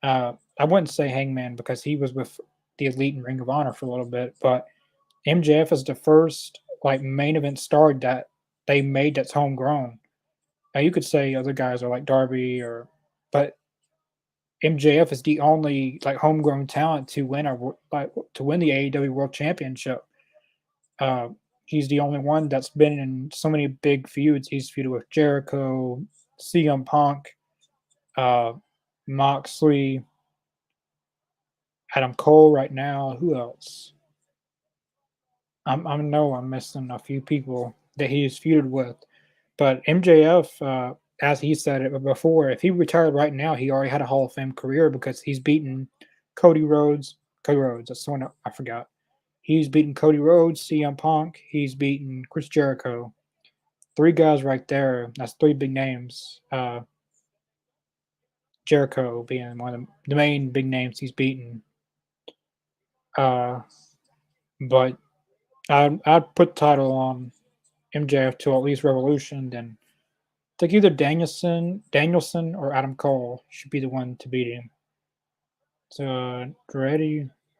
I wouldn't say Hangman because he was with the Elite and Ring of Honor for a little bit, but MJF is the first like main event star that they made that's homegrown. Now you could say other guys are like Darby but MJF is the only like homegrown talent to win the AEW World Championship. Uh, he's the only one that's been in so many big feuds. He's feuded with Jericho, CM Punk, uh, Moxley, Adam Cole. Right now, who else? I know I'm missing a few people that he's feuded with, but MJF, as he said it before, if he retired right now, he already had a Hall of Fame career because he's beaten Cody Rhodes. Cody Rhodes, that's the one I forgot. He's beaten Cody Rhodes, CM Punk. He's beaten Chris Jericho. Three guys right there. That's three big names. Jericho being one of the main big names he's beaten. Uh, but I'd put the title on MJF to at least Revolution. Then I think either Danielson or Adam Cole should be the one to beat him. So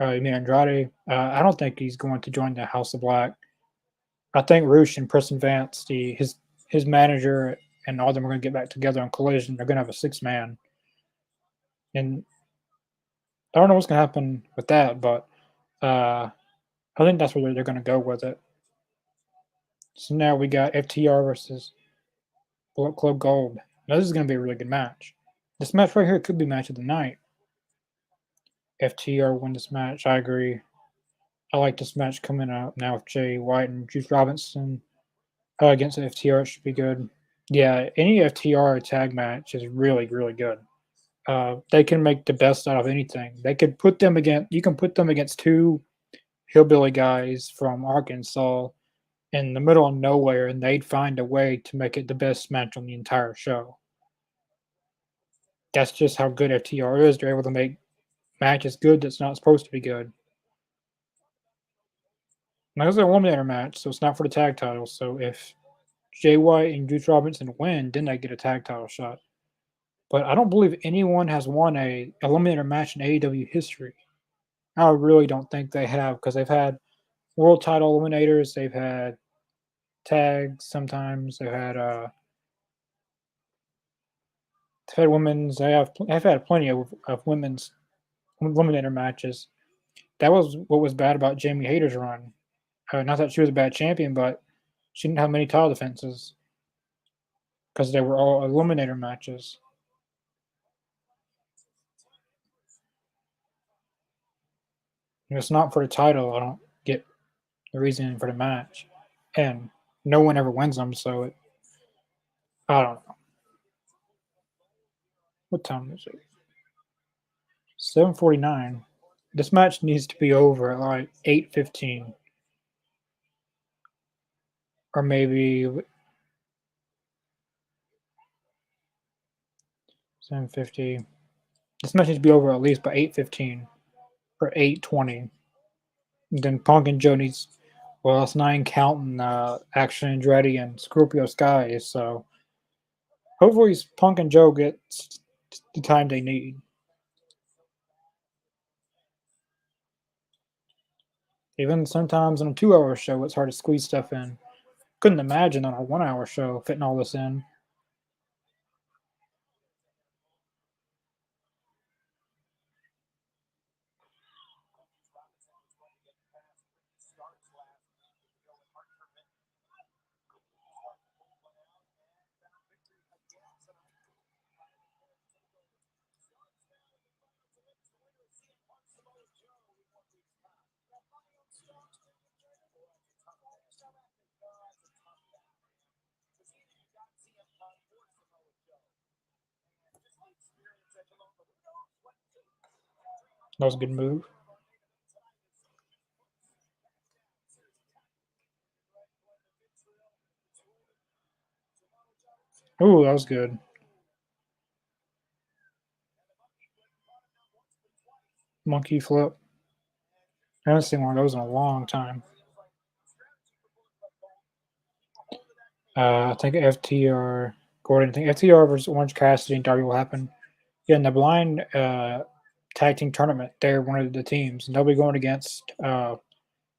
you mean Andrade? I don't think he's going to join the House of Black. I think Roosh and Preston Vance, his manager, and all of them are going to get back together on Collision. They're going to have a 6-man, and I don't know what's going to happen with that, but uh, I think that's where they're going to go with it. So now we got FTR versus Bullet Club Gold. Now this is going to be a really good match. This match right here could be match of the night. FTR win this match. I agree. I like this match coming up now with Jay White and Juice Robinson against FTR. It should be good. Yeah, any FTR tag match is really, really good. They can make the best out of anything. They could put them against. You can put them against two hillbilly guys from Arkansas in the middle of nowhere, and they'd find a way to make it the best match on the entire show. That's just how good FTR is. They're able to make matches good that's not supposed to be good. Now, this is a eliminator match, so it's not for the tag title. So if Jay White and Juice Robinson win, then they get a tag title shot. But I don't believe anyone has won a eliminator match in AEW history. I really don't think they have because they've had world title eliminators, they've had tags sometimes, they've had women's. They've had plenty of women's eliminator matches. That was what was bad about Jamie Hayter's run. Not that she was a bad champion, but she didn't have many title defenses because they were all eliminator matches. If it's not for the title, I don't get the reasoning for the match, and no one ever wins them. So I don't know. What time is it? 7:49. This match needs to be over at like 8:15. or maybe 7:50. This match needs to be over at least by 8:15 or 8:20. Then Punk and Joe needs. Well, it's nine counting Action Andretti and Scorpio Sky. So hopefully Punk and Joe get the time they need. Even sometimes on a 2 hour show, it's hard to squeeze stuff in. Couldn't imagine on a 1 hour show fitting all this in. That was a good move. Ooh, that was good. Monkey flip. I haven't seen one of those in a long time. I think FTR Gordon. I think FTR versus Orange Cassidy and Darby will happen. Yeah, in the blind tag team tournament, they're one of the teams, and they'll be going against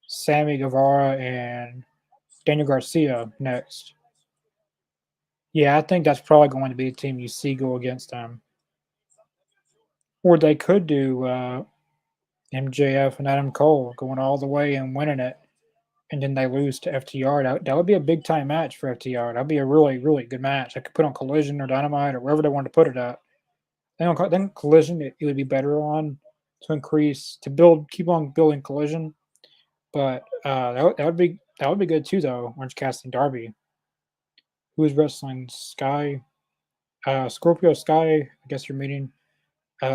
Sammy Guevara and Daniel Garcia next. Yeah, I think that's probably going to be the team you see go against them. Or they could do MJF and Adam Cole going all the way and winning it, and then they lose to FTR. That would be a big time match for FTR. That'd be a really, really good match. I could put on Collision or Dynamite or wherever they wanted to put it at. Then Collision, it would be better on to increase, to build, keep on building Collision. But that would be good too, though. Orange Cassidy and Darby. Who is wrestling? Sky, Scorpio Sky. I guess you're meeting.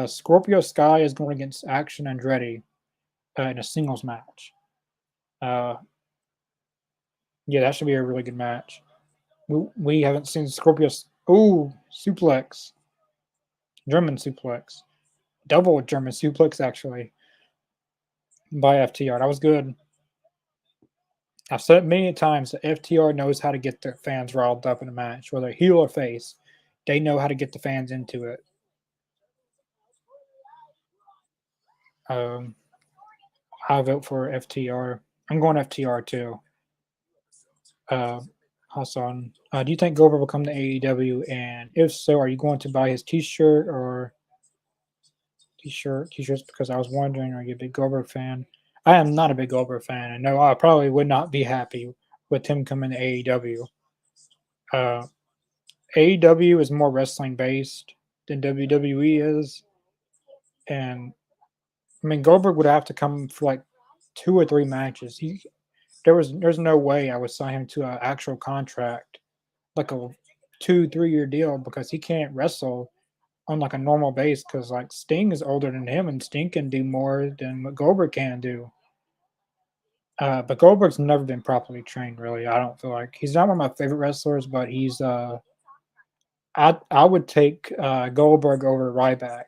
Scorpio Sky is going against Action Andretti in a singles match. Uh, yeah, that should be a really good match. We haven't seen Scorpius. Oh, suplex, German suplex, double German suplex actually by FTR. That was good. I've said it many times that FTR knows how to get the fans riled up in a match, whether heel or face. They know how to get the fans into it. Um, I vote for FTR. I'm going FTR too. Uh, Hassan, do you think Goldberg will come to AEW? And if so, are you going to buy his T-shirt or T-shirts? Because I was wondering, are you a big Goldberg fan? I am not a big Goldberg fan, and no, I probably would not be happy with him coming to AEW. Uh, AEW is more wrestling based than WWE is, and I mean Goldberg would have to come for like 2 or 3 matches. There's no way I would sign him to an actual contract like a 2 3 year deal because he can't wrestle on like a normal base because like Sting is older than him and Sting can do more than what Goldberg can do. But Goldberg's never been properly trained. Really, I don't feel like he's not one of my favorite wrestlers, but he's. I would take Goldberg over Ryback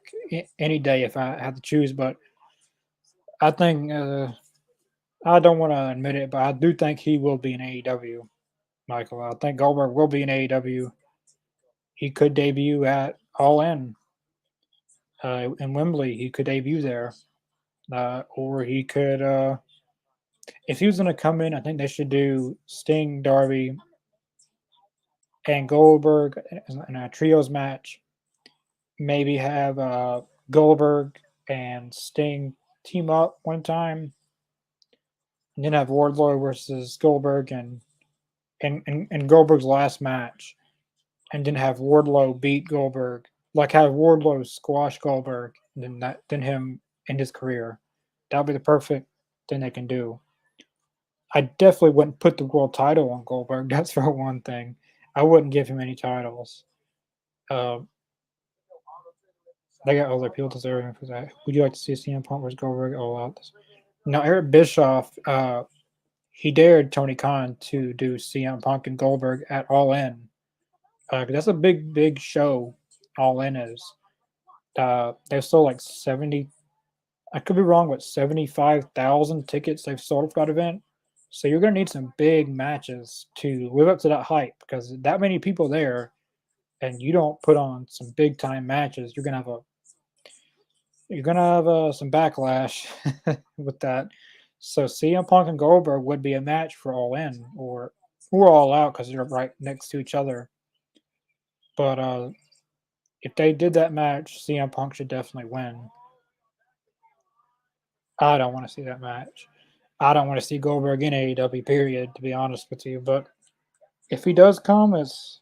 any day if I had to choose. But I think I don't want to admit it, but I do think he will be in AEW. Michael, I think Goldberg will be in AEW. He could debut at All in Wembley. He could debut there, or he could. If he was going to come in, I think they should do Sting, Darby, and Goldberg in a trios match. Maybe have Goldberg and Sting team up one time, and then have Wardlow versus Goldberg and Goldberg's last match, and then have Wardlow beat Goldberg, like have Wardlow squash Goldberg, and then him end his career. That'll be the perfect thing they can do. I definitely wouldn't put the world title on Goldberg. That's for one thing. I wouldn't give him any titles. Uh, they got other people deserving for that. Would you like to see CM Punk versus Goldberg all out? No, Eric Bischoff. he dared Tony Khan to do CM Punk and Goldberg at All In. 'Cause that's a big show. All In is. They've sold like 70. I could be wrong, but 75,000 tickets they've sold for that event. So you're gonna need some big matches to live up to that hype because that many people there, and you don't put on some big time matches, you're gonna have some backlash with that. So CM Punk and Goldberg would be a match for All In or All Out because they're right next to each other. But if they did that match, CM Punk should definitely win. I don't want to see that match. I don't want to see Goldberg in AEW. Period. To be honest with you, but if he does come, it's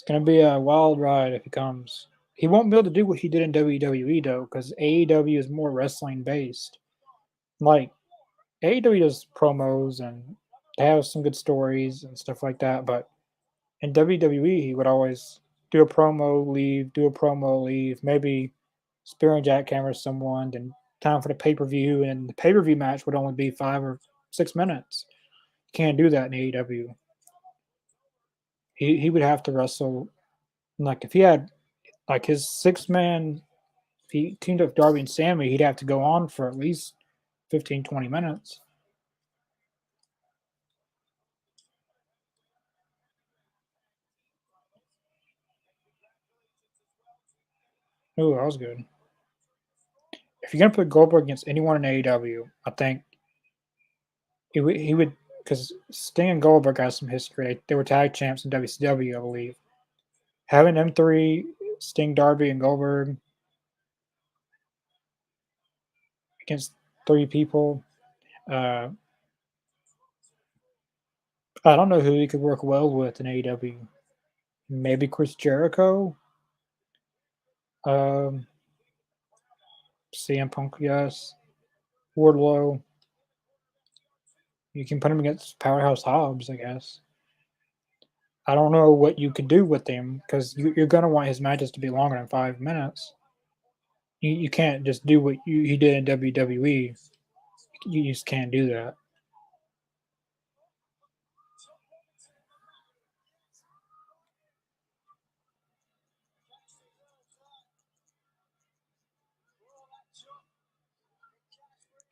gonna be a wild ride if he comes. He won't be able to do what he did in WWE though, because AEW is more wrestling based. Like AEW does promos and they have some good stories and stuff like that, but in WWE he would always do a promo, leave, do a promo, leave, maybe spear and jackhammer someone, then time for the pay per view, and the pay per view match would only be 5 or 6 minutes. Can't do that in AEW. He would have to wrestle like if he had like his 6 man. If he teamed up Darby and Sammy, he'd have to go on for at least 15, 20 minutes. Ooh, that was good. If you're gonna put Goldberg against anyone in AEW, I think he would because Sting and Goldberg has some history. They were tag champs in WCW, I believe. Having them three, Sting, Darby, and Goldberg against three people, uh, I don't know who he could work well with in AEW. Maybe Chris Jericho, um, CM Punk, yes, Wardlow. You can put him against Powerhouse Hobbs, I guess. I don't know what you could do with him because you're going to want his matches to be longer than 5 minutes. You can't just do what he did in WWE. You just can't do that.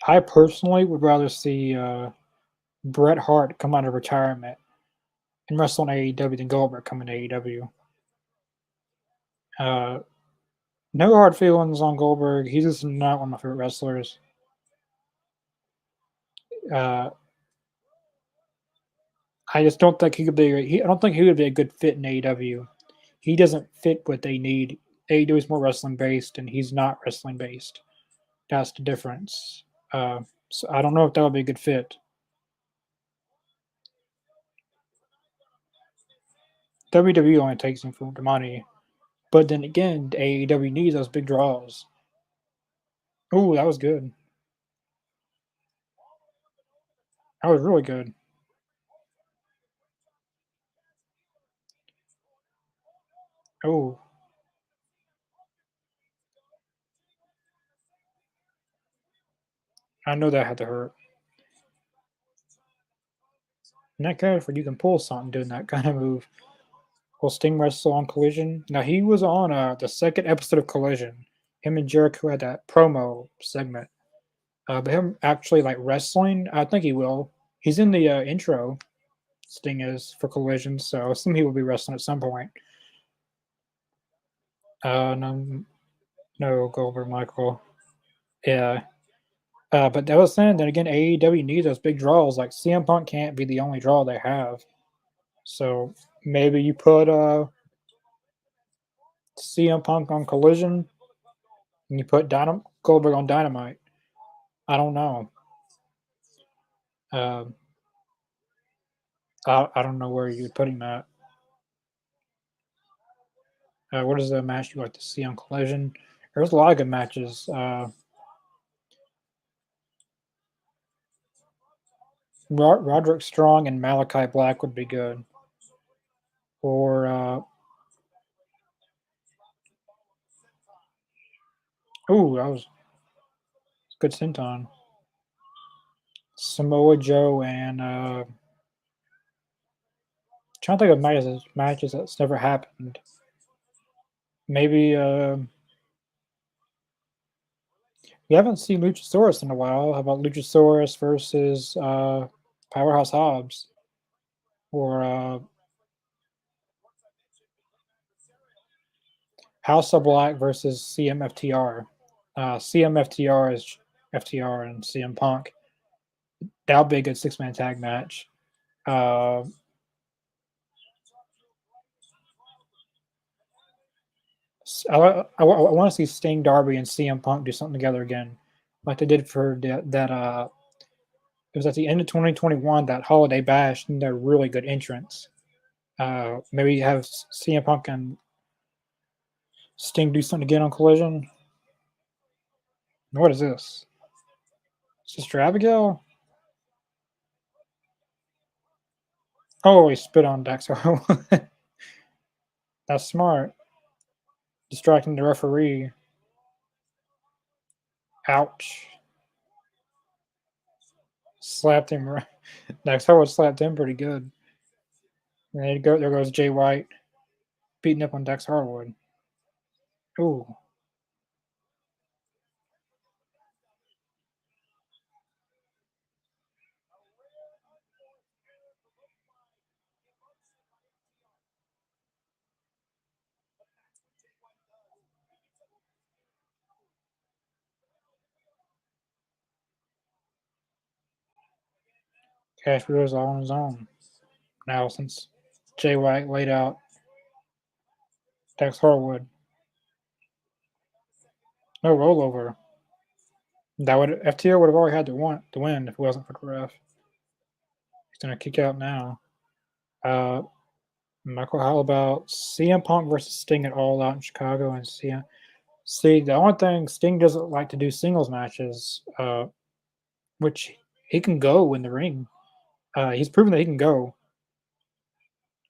I personally would rather see Bret Hart come out of retirement and wrestle in AEW than Goldberg come in AEW. Uh, no hard feelings on Goldberg. He's just not one of my favorite wrestlers. Uh, I just don't think he could be. I don't think he would be a good fit in AEW. He doesn't fit what they need. AEW is more wrestling based, and he's not wrestling based. That's the difference. So I don't know if that would be a good fit. WWE only takes him for the money, but then again, AEW needs those big draws. Oh, that was good. That was really good. Oh, I know that had to hurt. In that kind of you can pull something doing that kind of move. Will Sting wrestle on Collision? Now he was on the second episode of Collision. Him and Jericho had that promo segment. But him actually like wrestling, I think he will. He's in the intro. Sting is for Collision, so some he will be wrestling at some point. No, no Goldberg, Michael. Yeah. But that was saying that again, AEW needs those big draws. Like CM Punk can't be the only draw they have. So maybe you put CM Punk on Collision and you put Goldberg on Dynamite. I don't know. Uh, I don't know where you're putting that. What is the match you like to see on Collision? There's a lot of good matches. Roderick Strong and Malachi Black would be good. Or that was good senton. Samoa Joe and trying to think of matches that's never happened. Maybe we haven't seen Luchasaurus in a while. How about Luchasaurus versus Powerhouse Hobbs or House of Black versus CMFTR? CMFTR is FTR and CM Punk. That'll be a good 6-man tag match. Uh, I want to see Sting, Darby, and CM Punk do something together again, like they did for that. It was at the end of 2021 that Holiday Bash, and they're really good entrance. Maybe have CM Punk and Sting do something again on Collision. What is this? Sister Abigail? Oh, he spit on Dax. That's smart. Distracting the referee. Ouch. Slapped him. Dax Harwood slapped him pretty good. And there goes Jay White beating up on Dax Harwood. Ooh. Cash Wheeler's all on his own now since Jay White laid out Dax Harwood. No rollover. That would FTO would have already had to win if it wasn't for the ref. He's gonna kick out now. Uh, Michael, how about CM Punk versus Sting at All Out in Chicago? And see, the only thing Sting doesn't like to do singles matches, which he can go in the ring. He's proven that he can go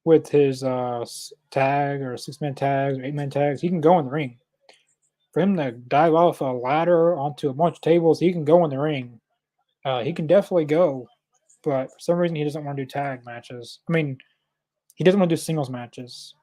with his tag or 6-man tags or 8-man tags. He can go in the ring. For him to dive off a ladder onto a bunch of tables, he can go in the ring. He can definitely go, but for some reason he doesn't want to do tag matches. I mean, he doesn't want to do singles matches.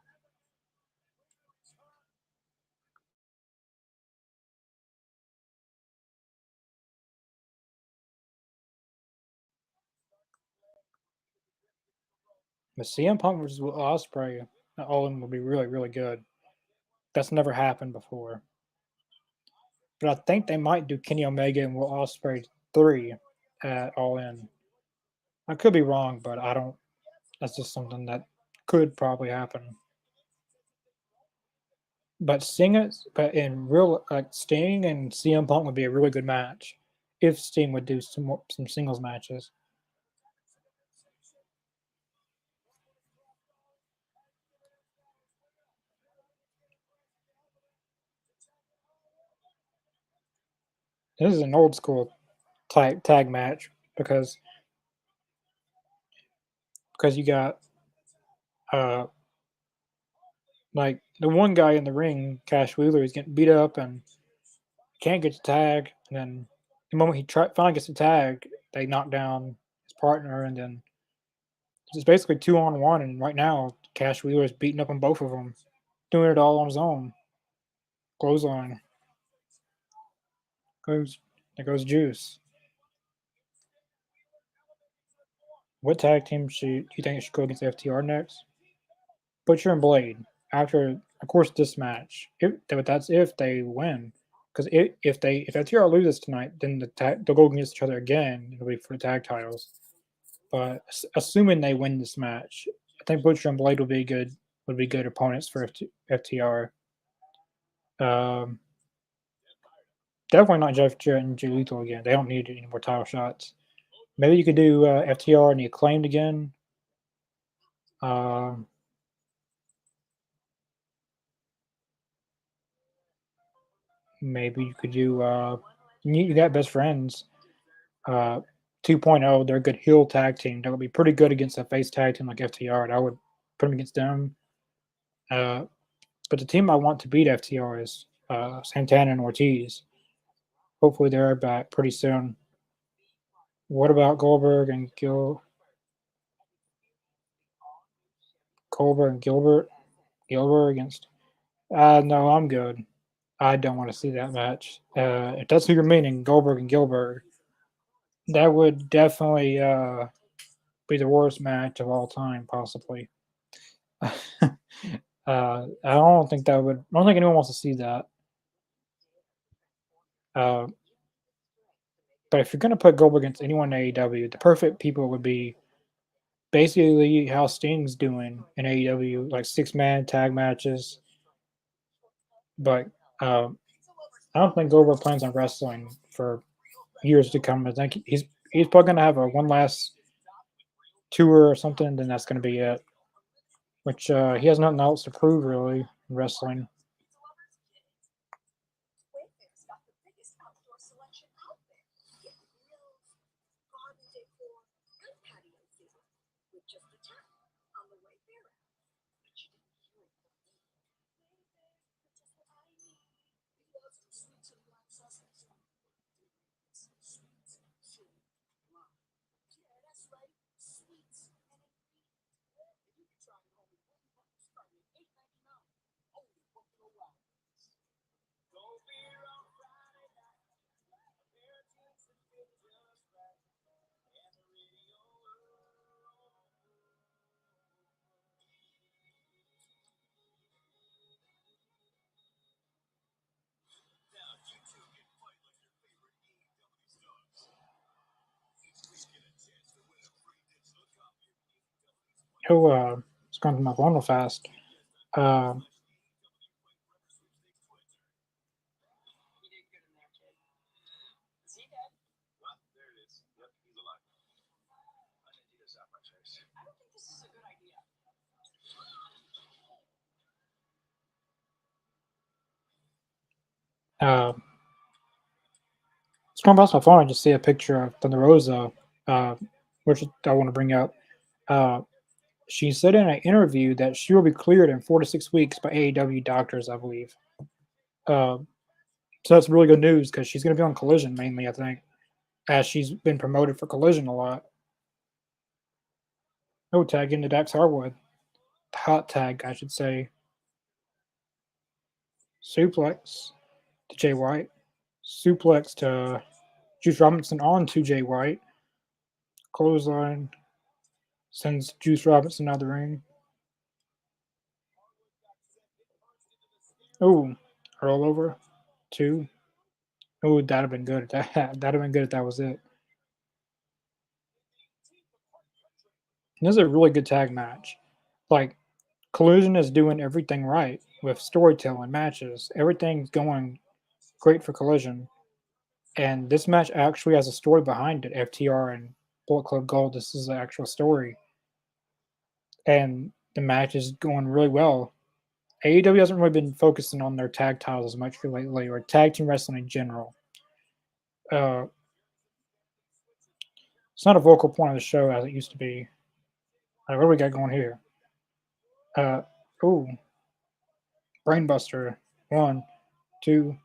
But CM Punk versus Will Ospreay at All In would be really, really good. That's never happened before. But I think they might do Kenny Omega and Will Ospreay 3 at All In. I could be wrong, but I don't. That's just something that could probably happen. But but in real, like Sting and CM Punk would be a really good match if Sting would do some singles matches. This is an old school type tag match because you got uh like the one guy in the ring, Cash Wheeler, is getting beat up and can't get the tag, and then the moment finally gets the tag, they knock down his partner, and then it's basically 2-on-1. And right now, Cash Wheeler is beating up on both of them, doing it all on his own. Clothesline goes there goes Juice. What tag team do you think should go against FTR next? Butcher and Blade. After, of course, this match. That's if they win. Because if FTR loses tonight, then they'll go against each other again. It'll be for the tag titles. But assuming they win this match, I think Butcher and Blade would be good opponents for FTR. Um, Definitely not Jeff Jarrett and Jay Lethal again. They don't need any more title shots. Maybe you could do FTR and the Acclaimed again. Um, Maybe you could do. You got best friends. 2.0. They're a good heel tag team. That would be pretty good against a face tag team like FTR. And I would put them against them. Uh, but the team I want to beat FTR is Santana and Ortiz. Hopefully they're back pretty soon. What about Goldberg and Gilbert against? No, I'm good. I don't want to see that match. If that's who you're meaning, Goldberg and Gilbert, that would definitely be the worst match of all time, possibly. I don't think that would. I don't think anyone wants to see that. Uh, but if you're gonna put Goldberg against anyone in AEW, the perfect people would be basically how Sting's doing in AEW, like 6-man tag matches. But um, I don't think Goldberg plans on wrestling for years to come. I think he's probably gonna have a one last tour or something, and then that's gonna be it. Which he has nothing else to prove really in wrestling. Oh, it's going to my phone real fast. Uh, uh, it's going past my phone. I just see a picture of Thunder Rosa, uh, which I want to bring up. Uh, she said in an interview that she will be cleared in 4 to 6 weeks by AEW doctors, I believe. Uh, so that's really good news because she's going to be on Collision mainly, I think, as she's been promoted for Collision a lot. Oh, tag into Dax Harwood. Hot tag, I should say. Suplex to Jay White. Suplex to Juice Robinson on to Jay White. Clothesline sends Juice Robinson out of the ring. Oh, rollover. 2. Oh, that'd have been good. That'd have been good if that was it. This is a really good tag match. Like, Collision is doing everything right with storytelling, matches. Everything's going great for Collision. And this match actually has a story behind it. FTR and Bullet Club Gold. This is the actual story. And the match is going really well. AEW hasn't really been focusing on their tag titles as much lately, or tag team wrestling in general. Uh, it's not a vocal point of the show as it used to be. What do we got going here? Uh, ooh, Brainbuster. 1, 2.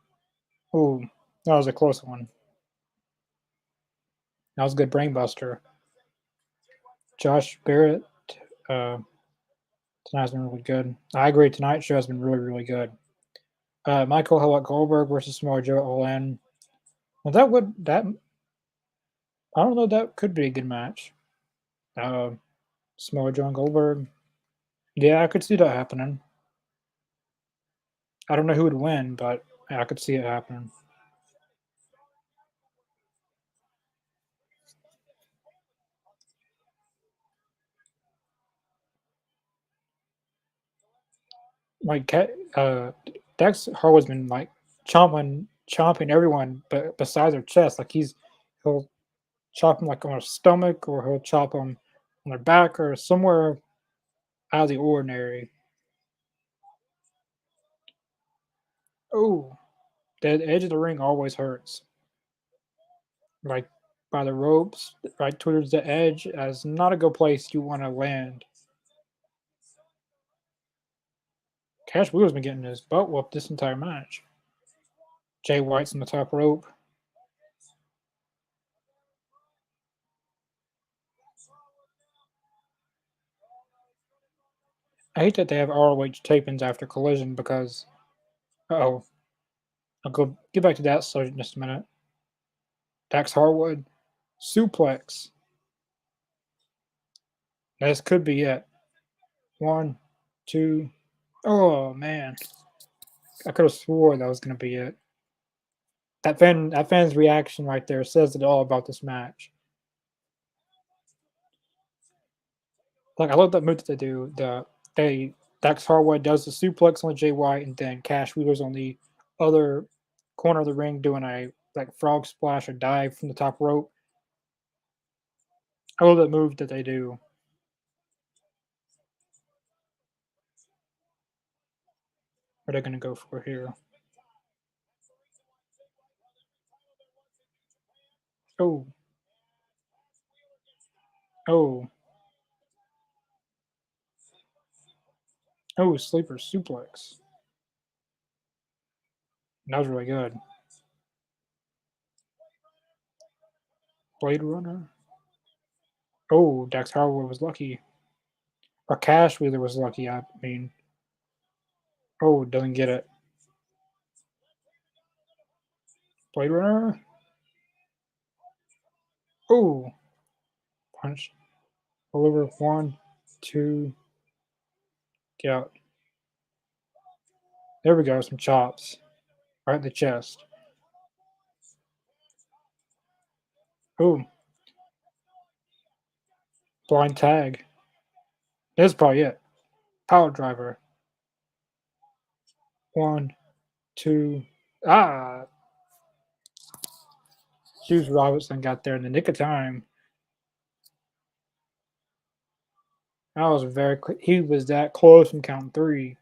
Ooh, that was a close one. That was a good Brainbuster. Josh Barrett. Uh, tonight's been really good. I agree. Tonight's show has been really, really good. Michael Hellet Goldberg versus Samoa Joe All In. Well, that I don't know. That could be a good match. Uh, Samoa Joe and Goldberg. Yeah, I could see that happening. I don't know who would win, but I could see it happening. Like Dex Harwood's been like chomping everyone, but besides their chest, like he'll chop them like on their stomach, or he'll chop them on their back, or somewhere out of the ordinary. Oh, the edge of the ring always hurts. Like by the ropes, right towards the edge, is not a good place you want to land. Cash Wheel's been getting his butt whooped this entire match. Jay White's on the top rope. I hate that they have ROH tapings after Collision because, oh, I'll go get back to that so in just a minute. Dax Harwood, suplex. This could be it. One, two. Oh man, I could have swore that was gonna be it. That fan's reaction right there says it all about this match. Like I love that move that they do. They Dax Harwood does the suplex on Jay White, and then Cash Wheeler's on the other corner of the ring doing a like frog splash or dive from the top rope. I love that move that they do. What are they gonna go for here? Oh, oh, oh! Sleeper suplex. That was really good. Blade Runner. Oh, Dax Harwood was lucky. Or Cash Wheeler was lucky. I mean, oh, doesn't get it. Blade Runner. Oh, punch. Over. One, two. Get out. There we go. Some chops. Right in the chest. Oh, blind tag. That's probably it. Power driver. One, two. Ah, Hughes Robinson got there in the nick of time. That was very. He was that close from counting three.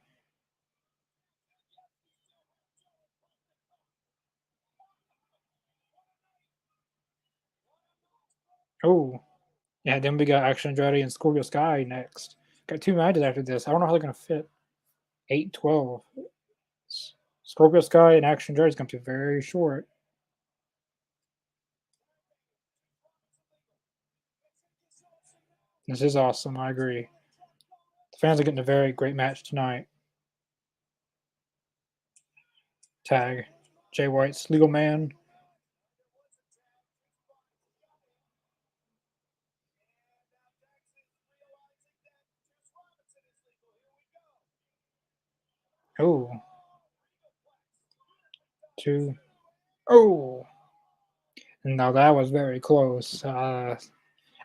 Oh, yeah. Then we got Action Andretti and Scorpio Sky next. Got two matches after this. I don't know how they're gonna fit 8-12. Scorpio Sky and Action Andretti is gonna be very short. This is awesome. I agree. The fans are getting a very great match tonight. Tag. Jay White's legal man. Oh, two. Oh, now that was very close. I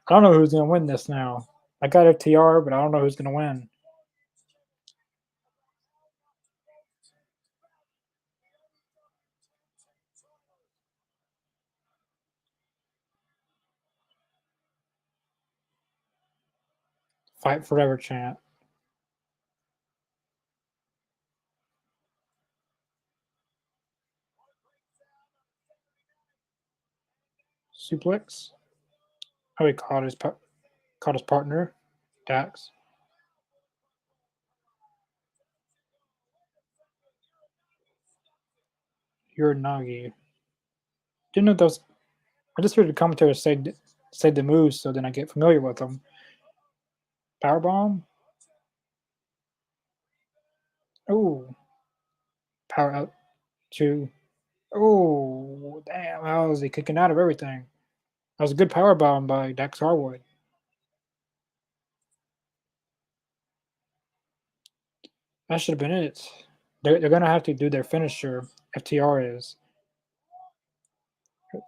don't know who's going to win this now. I got FTR, but I don't know who's going to win. Fight forever chant. Suplex. Oh, he caught his partner, Dax. Nagi. Didn't know those. I just heard the commentators say the moves, so then I get familiar with them. Power bomb. Oh, power out. Two. Oh, damn! How was he kicking out of everything? That was a good power bomb by Dax Harwood. That should have been it. They're gonna have to do their finisher. FTR is.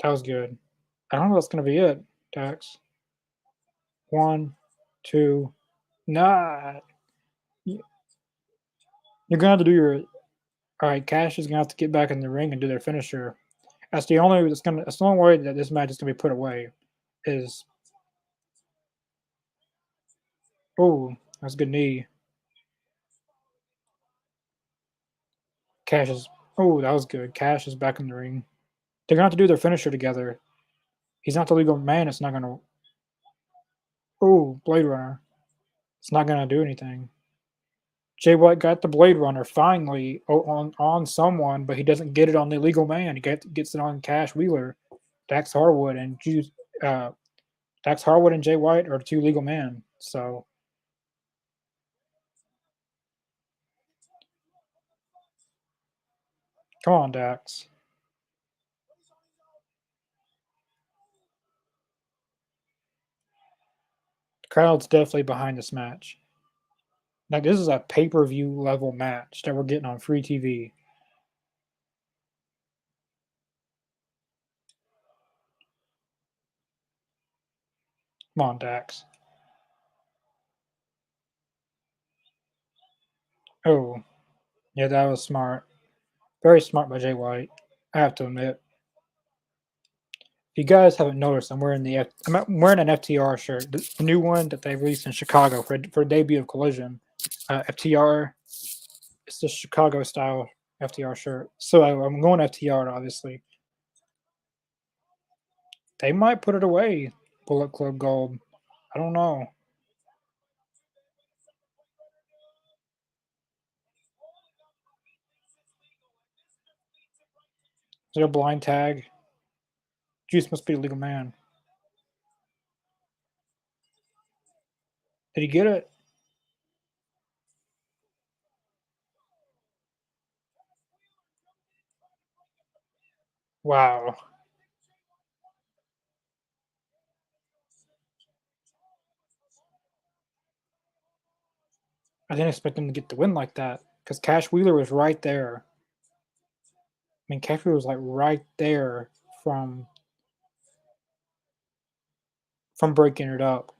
That was good. I don't know if that's gonna be it, Dax. One, two. Nah, you're gonna have to do your. All right, Cash is gonna have to get back in the ring and do their finisher. That's the only way that this match is gonna be put away. Is oh, that's a good knee. Cash is oh, that was good. Cash is back in the ring. They're gonna have to do their finisher together. He's not the legal man. It's not gonna. Oh, Blade Runner. It's not gonna do anything. Jay White got the Blade Runner finally on someone, but he doesn't get it on the illegal man. Gets it on Cash Wheeler, Dax Harwood, and Dax Harwood and Jay White are two legal men. So come on, Dax. The crowd's definitely behind this match. Like this is a pay-per-view level match that we're getting on free TV. Come on, Dax. Oh, yeah, that was smart. Very smart by Jay White. I have to admit. If you guys haven't noticed, I'm wearing an FTR shirt, the new one that they released in Chicago for debut of Collision. FTR, it's the Chicago style FTR shirt. So I'm going FTR, obviously. They might put it away, Bullet Club Gold. I don't know. Is it a blind tag? Juice must be a legal man. Did he get it? Wow. I didn't expect him to get the win like that because Cash Wheeler was right there. I mean, Cash Wheeler was like right there from breaking it up.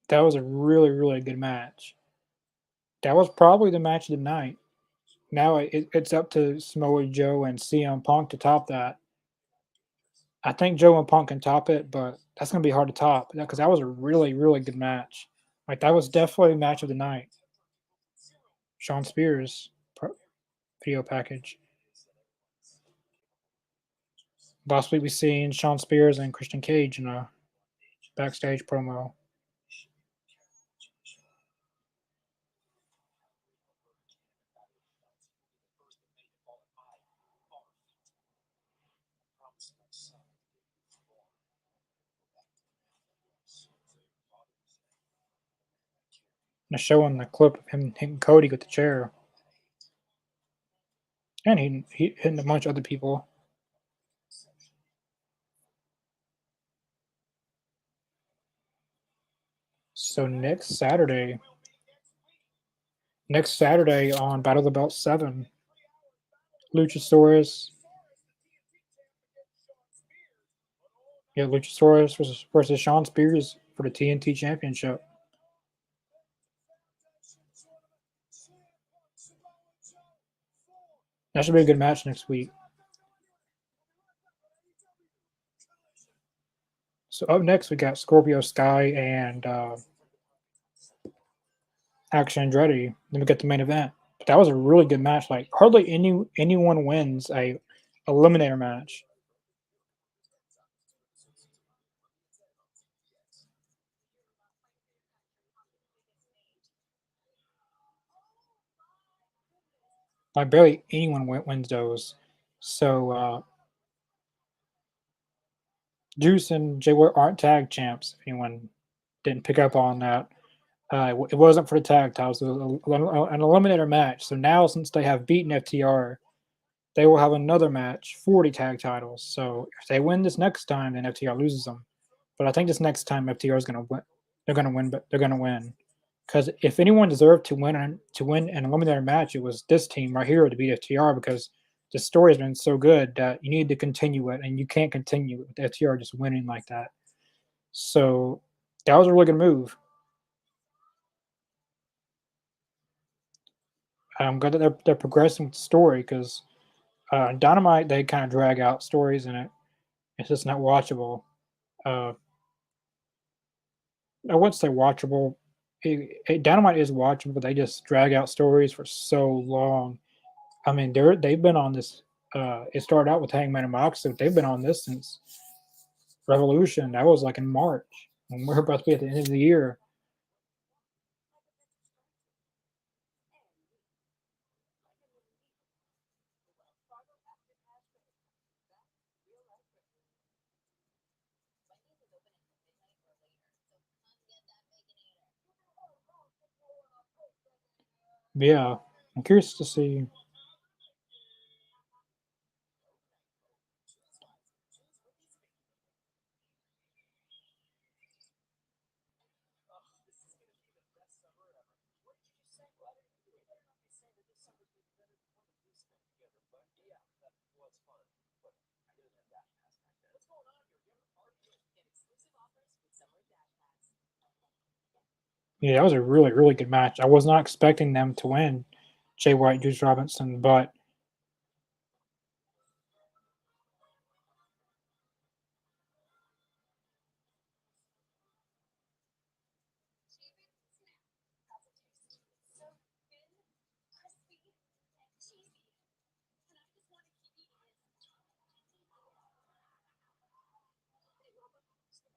That was a really, really good match. That was probably the match of the night. Now it's up to Samoa Joe and CM Punk to top that. I think Joe and Punk can top it, but that's gonna be hard to top because that was a really, really good match. Like that was definitely match of the night. Sean Spears video package. Last week we seen Sean Spears and Christian Cage in a backstage promo. And showing the clip of him hitting Cody with the chair. And he hitting a bunch of other people. So next Saturday on Battle of the Belt 7, Luchasaurus, yeah, Luchasaurus versus Sean Spears for the TNT Championship. That should be a good match next week. So up next we got Scorpio Sky and Action Andretti. Then we get the main event. But that was a really good match. Like hardly anyone wins a eliminator match. Like barely anyone wins those. So Juice and Jay White aren't tag champs. If anyone didn't pick up on that, it wasn't for the tag titles. It was an eliminator match. So now, since they have beaten FTR, they will have another match for the tag titles. So if they win this next time, then FTR loses them. But I think this next time FTR is going to win. They're going to win, but they're going to win. Because if anyone deserved to win an eliminator match, it was this team right here to beat FTR because the story has been so good that you need to continue it, and you can't continue with FTR just winning like that. So that was a really good move. I'm glad that they're progressing with the story because Dynamite they kind of drag out stories in it. It's just not watchable. Uh, I wouldn't say watchable. Dynamite is watchable, but they just drag out stories for so long. I mean, they've been on this. It started out with Hangman and Moxley. They've been on this since Revolution. That was like in March when we're about to be at the end of the year. But yeah, I'm curious to see. Yeah, that was a really, really good match. I was not expecting them to win, Jay White, Juice Robinson, but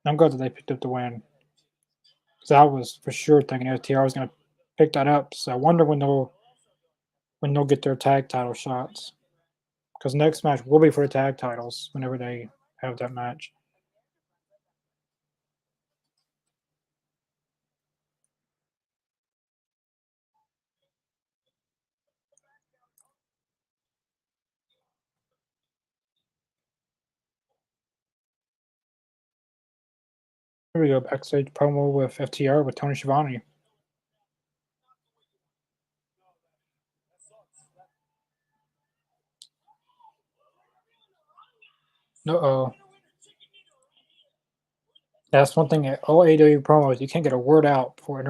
I'm glad that they picked up the win because I was for sure thinking FTR was going to pick that up. So I wonder when they'll get their tag title shots because next match will be for the tag titles whenever they have that match. Here we go, backstage promo with FTR with Tony Schiavone. Uh-oh. That's one thing at all AEW promos, you can't get a word out before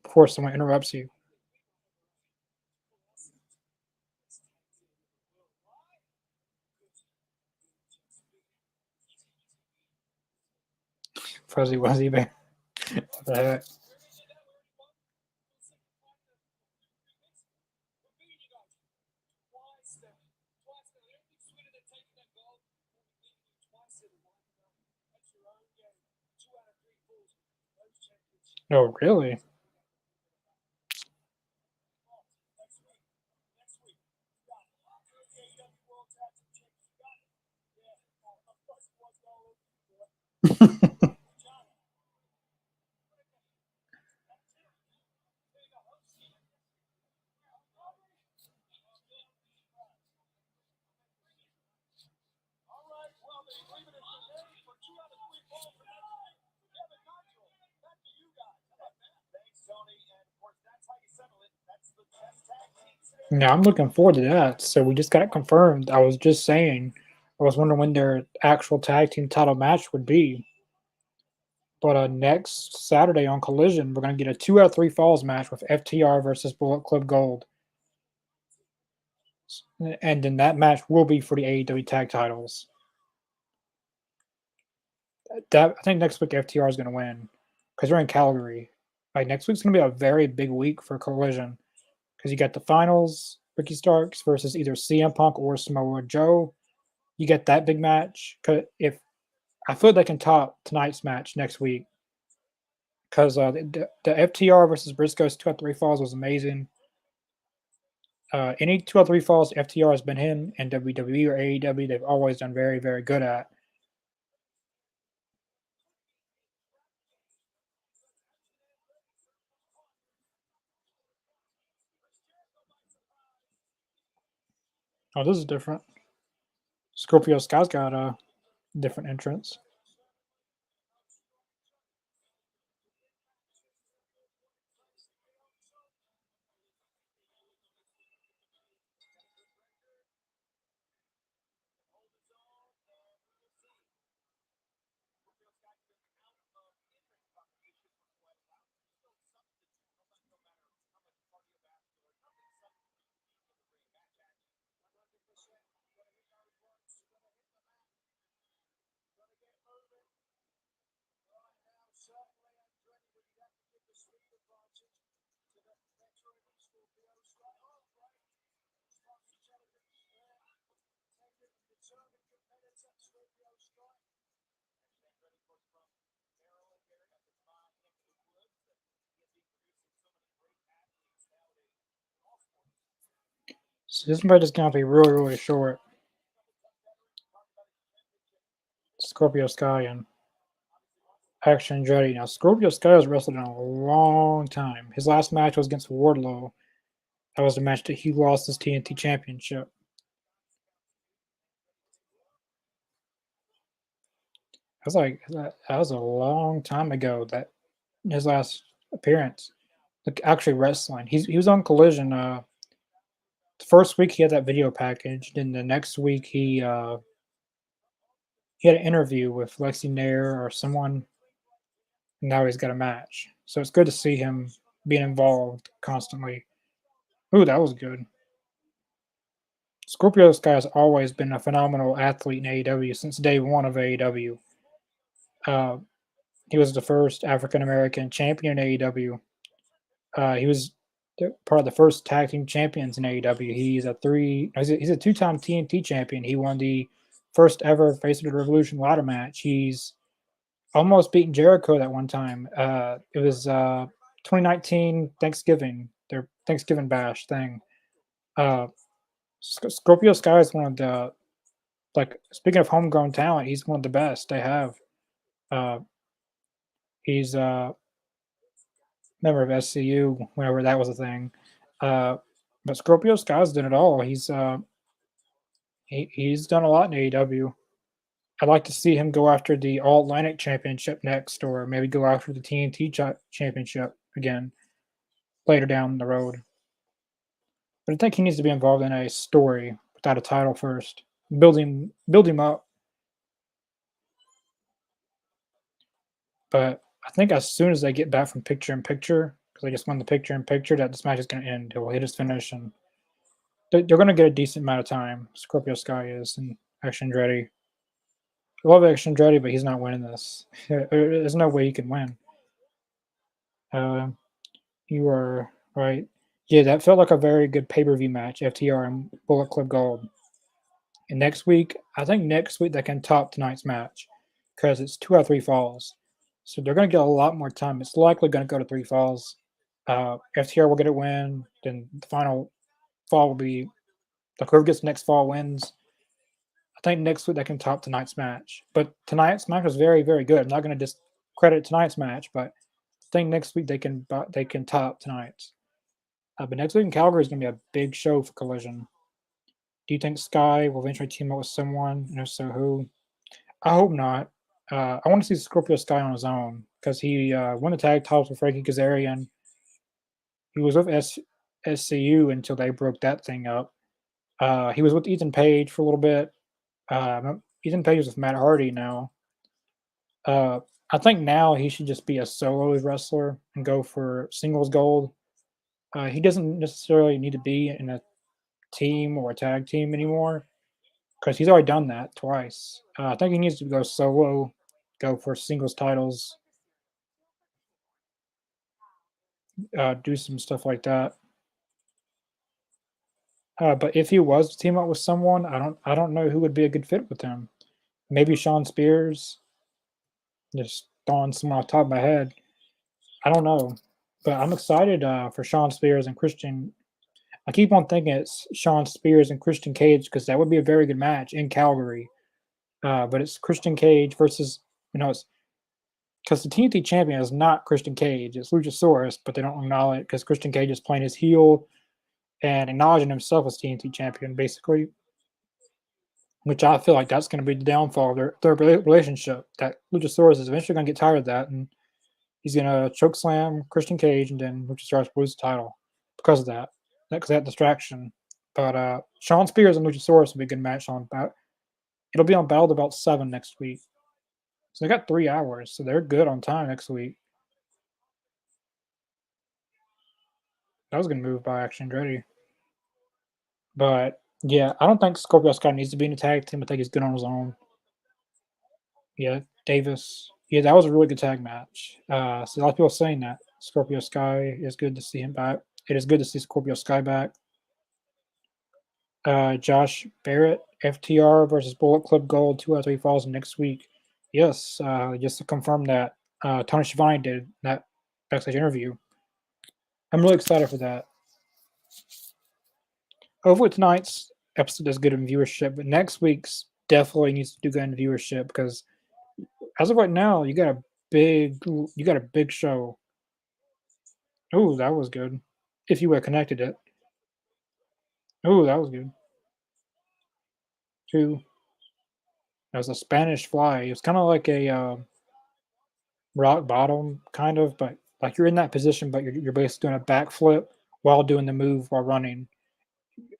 before someone interrupts you. Fuzzy Wuzzy, man. What the heck? Oh, really? Yeah, I'm looking forward to that. So we just got it confirmed. I was just saying, I was wondering when their actual tag team title match would be. But next Saturday on Collision, we're gonna get a 2 out of 3 falls match with FTR versus Bullet Club Gold, and then that match will be for the AEW tag titles. That I think next week FTR is gonna win because we're in Calgary. Like next week's gonna be a very big week for Collision because you got the finals, Ricky Starks versus either CM Punk or Samoa Joe. You get that big match. If I feel like they can top tonight's match next week because the FTR versus Briscoe's 2 out of 3 falls was amazing. Any 2 out of 3 falls FTR has been in WWE or AEW, they've always done very, very good at. Oh, this is different. Scorpio Sky's got a different entrance. So this match is going to be really, really short. Scorpio Sky and Action Andretti. Now, Scorpio Sky has wrestled in a long time. His last match was against Wardlow. That was the match that he lost his TNT Championship. That was a long time ago. That his last appearance, like actually wrestling. He was on Collision. The first week he had that video package. Then the next week he had an interview with Lexi Nair or someone. And now he's got a match. So it's good to see him being involved constantly. Ooh, that was good. Scorpio Sky has always been a phenomenal athlete in AEW since day one of AEW. Uh, he was the first African American champion in AEW. He was part of the first tag team champions in AEW. He's a two-time TNT champion. He won the first ever Face of the Revolution ladder match. He's almost beaten Jericho that one time. It was 2019 Thanksgiving, their Thanksgiving bash thing. Uh, Scorpio Sky is one of the speaking of homegrown talent, he's one of the best they have. Uh, he's a member of SCU whenever that was a thing. Uh, but Scorpio Sky's done it all. He's done a lot in AEW. I'd like to see him go after the All Atlantic Championship next, or maybe go after the TNT Championship again later down the road. But I think he needs to be involved in a story without a title first. Build him up. But I think as soon as they get back from picture in picture, because they just won the picture in picture, that this match is going to end. He'll hit his finish, and they're going to get a decent amount of time. Scorpio Sky is, and Action Andretti. I love Action Andretti, but he's not winning this. There's no way he can win. Uh, you are right. Yeah, that felt like a very good pay per view match. FTR and Bullet Club Gold. And I think next week they can top tonight's match because it's 2 out of 3 falls. So they're going to get a lot more time. It's likely going to go to 3 falls. FTR will get a win. Then the final fall will be whoever gets the next fall wins. I think next week they can top tonight's match. But tonight's match was very, very good. I'm not going to discredit tonight's match, but I think next week they can top tonight's. But next week in Calgary is going to be a big show for Collision. Do you think Sky will eventually team up with someone? And if so, who? I hope not. I want to see Scorpio Sky on his own because he won the tag titles with Frankie Kazarian. He was with SCU until they broke that thing up. He was with Ethan Page for a little bit. Ethan Page is with Matt Hardy now. I think now he should just be a solo wrestler and go for singles gold. He doesn't necessarily need to be in a team or a tag team anymore because he's already done that twice. I think he needs to go solo, go for singles titles, do some stuff like that. But if he was to team up with someone, I don't know who would be a good fit with him. Maybe Sean Spears. Just throwing someone off the top of my head. I don't know, but I'm excited for Sean Spears and Christian. I keep on thinking it's Sean Spears and Christian Cage because that would be a very good match in Calgary. But it's Christian Cage versus it's because the TNT champion is not Christian Cage, it's Luchasaurus, but they don't acknowledge it because Christian Cage is playing his heel and acknowledging himself as TNT champion, basically. Which I feel like that's going to be the downfall of their relationship. That Luchasaurus is eventually going to get tired of that, and he's going to choke slam Christian Cage, and then Luchasaurus will lose the title because of that. Because that distraction. But Sean Spears and Luchasaurus will be a good match on. It'll be on Battle of the Belt 7 next week. So they got 3 hours, so they're good on time next week. That was a good move by Action Andretti. But yeah, I don't think Scorpio Sky needs to be in a tag team. I think he's good on his own. Yeah, Davis. Yeah, that was a really good tag match. So a lot of people saying that Scorpio Sky is good to see him back. It is good to see Scorpio Sky back. Josh Barrett, FTR versus Bullet Club Gold, 2 out of 3 falls next week. Yes, just to confirm that Tony Schiavone did that backstage interview. I'm really excited for that. Hopefully tonight's episode does good in viewership, but next week's definitely needs to do good in viewership because as of right now, you got a big show. Oh, that was good. If you would have connected it. Oh, that was good. Two. That was a Spanish fly. It was kind of like a rock bottom, kind of, but like you're in that position, but you're basically doing a backflip while doing the move while running.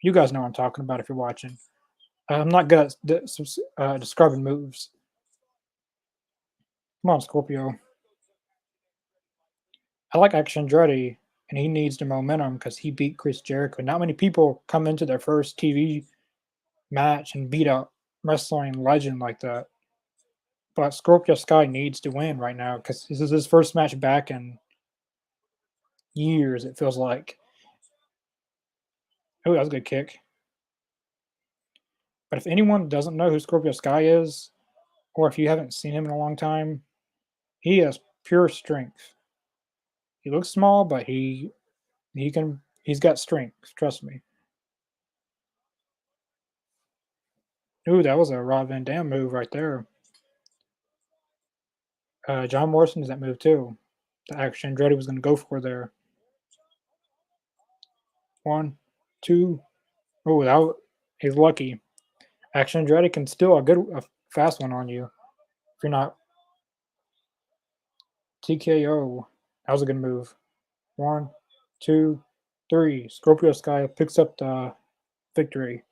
You guys know what I'm talking about if you're watching. I'm not good at describing moves. Come on, Scorpio. I like Action Andretti, and he needs the momentum because he beat Chris Jericho. Not many people come into their first TV match and beat a wrestling legend like that. But Scorpio Sky needs to win right now because this is his first match back in years, it feels like. Oh, that was a good kick. But if anyone doesn't know who Scorpio Sky is, or if you haven't seen him in a long time, he has pure strength. He looks small, but he's got strength, trust me. Ooh, that was a Rob Van Dam move right there. John Morrison does that move too. The action Andretti was going to go for there. One, two. Oh, he's lucky. Action Andretti can still a fast one on you if you're not TKO. That was a good move. One, two, three. Scorpio Sky picks up the victory.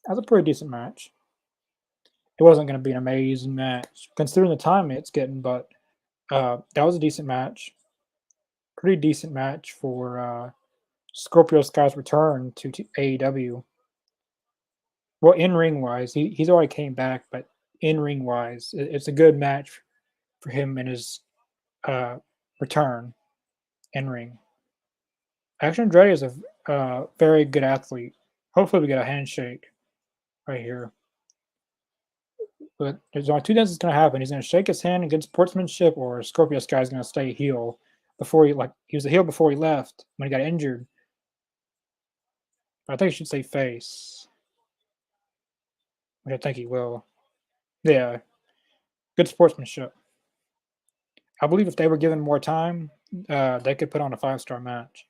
That was a pretty decent match. It wasn't going to be an amazing match considering the time it's getting, but that was a decent match. Pretty decent match for Scorpio Sky's return to AEW. Well, in ring wise, he's already came back, but in ring wise, it's a good match for him in his uh, return in ring. Action Andretti is a very good athlete. Hopefully, we get a handshake right here. But there's only two things that's going to happen. He's going to shake his hand against sportsmanship, or Scorpio Sky is going to stay heel before he was a heel before he left when he got injured. But I think he should say face, which I think he will. Yeah, good sportsmanship. I believe if they were given more time, they could put on a 5-star match.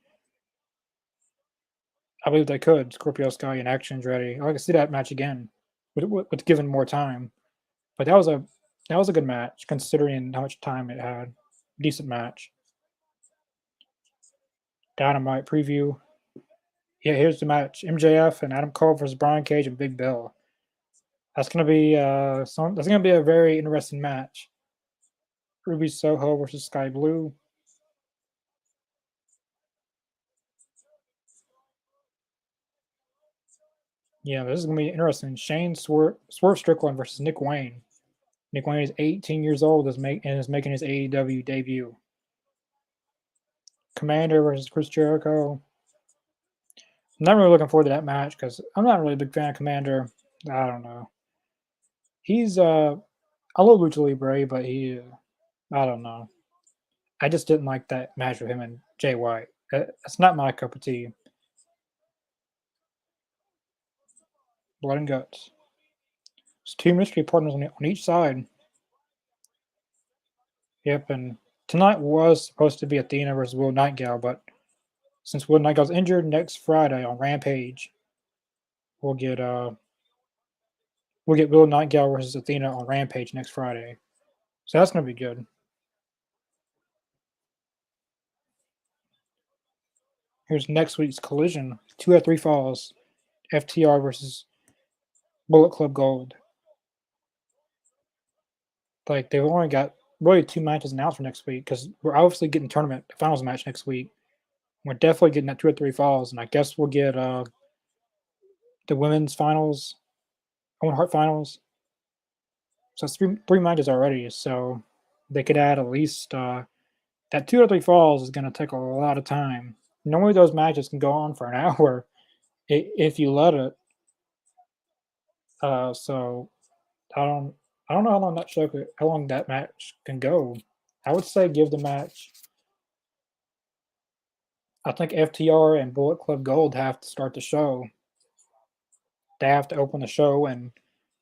I believe they could. Scorpio Sky and Actions Ready. I like to see that match again with given more time. But that was a good match considering how much time it had. Decent match. Dynamite preview. Yeah, here's the match: MJF and Adam Cole versus Brian Cage and Big Bill. That's gonna be a very interesting match. Ruby Soho versus Sky Blue. Yeah, this is gonna be interesting. Swerve Strickland versus Nick Wayne. Nick Wayne is 18 years old and is making his AEW debut. Commander versus Chris Jericho. I'm not really looking forward to that match because I'm not really a big fan of Commander. I don't know. He's I love Lucha Libre, but I don't know. I just didn't like that match with him and Jay White. It's not my cup of tea. Blood and guts. It's two mystery partners on each side. Yep, and tonight was supposed to be Athena versus Will Nightgale, but since Will Nightgale's injured next Friday on Rampage, we'll get uh we'll get Will Nightgale versus Athena on Rampage next Friday. So that's gonna be good. Here's next week's collision. 2 out of 3 falls. FTR versus Bullet Club Gold. Like they've only got really 2 matches announced for next week because we're obviously getting tournament finals match next week. We're definitely getting that 2 or 3 falls, and I guess we'll get the women's finals, Owen Hart finals. So it's three matches already. So they could add at least that 2 or 3 falls is going to take a lot of time. Normally those matches can go on for an hour if you let it. So I don't I don't know how long that match can go. I would say give the match I think FTR and Bullet Club Gold have to start the show. They have to open the show, and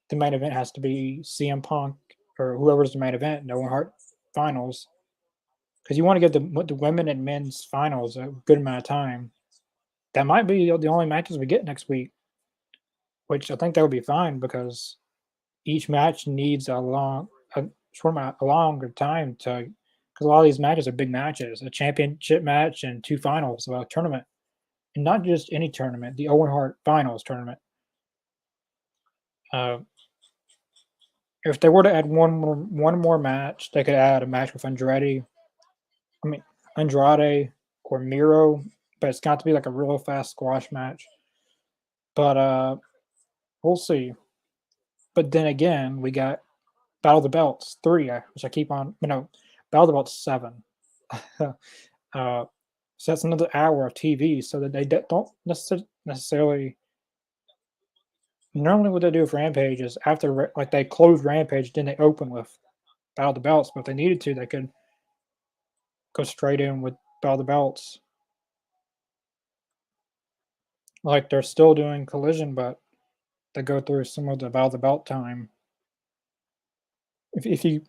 the main event has to be CM Punk or whoever's the main event, No One Heart Finals, because you want to give the women and men's finals a good amount of time. That might be the only matches we get next week, which I think that would be fine because each match needs a longer time to, because a lot of these matches are big matches, a championship match and two finals of a tournament, and not just any tournament, the Owen Hart Finals tournament. Uh, if they were to add one more match, they could add a match with Andrade. I mean Andrade or Miro, but it's got to be like a real fast squash match. But we'll see. But then again, we got Battle of the Belts 3, which I keep on. No, Battle of the Belts 7. So that's another hour of TV. So that they don't necessarily. Normally, what they do with Rampage is after like they close Rampage, then they open with Battle of the Belts. But if they needed to, they could go straight in with Battle of the Belts. Like they're still doing Collision, but they go through some of the Battle of the Belt time. If you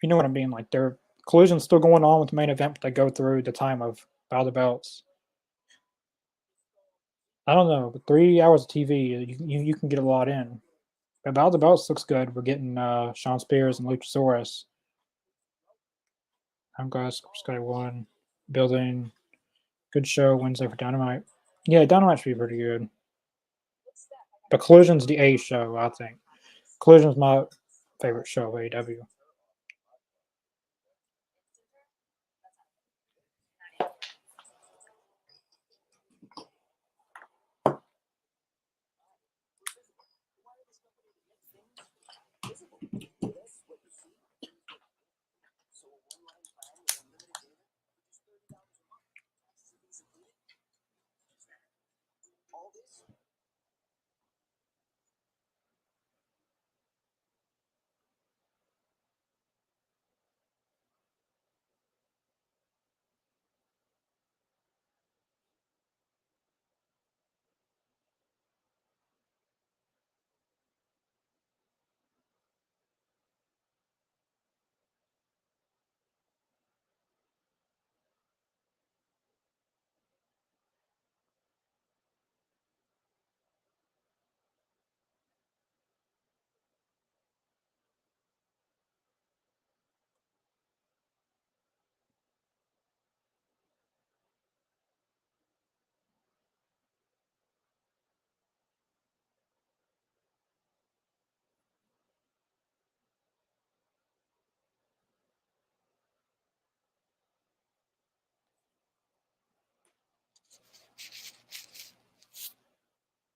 know what I mean, like their Collision's still going on with the main event, but they go through the time of Battle of the Belts. I don't know, but 3 hours of TV, you can get a lot in. But Battle of the Belts looks good. We're getting Shawn Spears and Luchasaurus. I'm glad Scotty won. Building good show Wednesday for Dynamite. Yeah, Dynamite should be pretty good. But Collision's the A show, I think. Collision's my favorite show of AEW.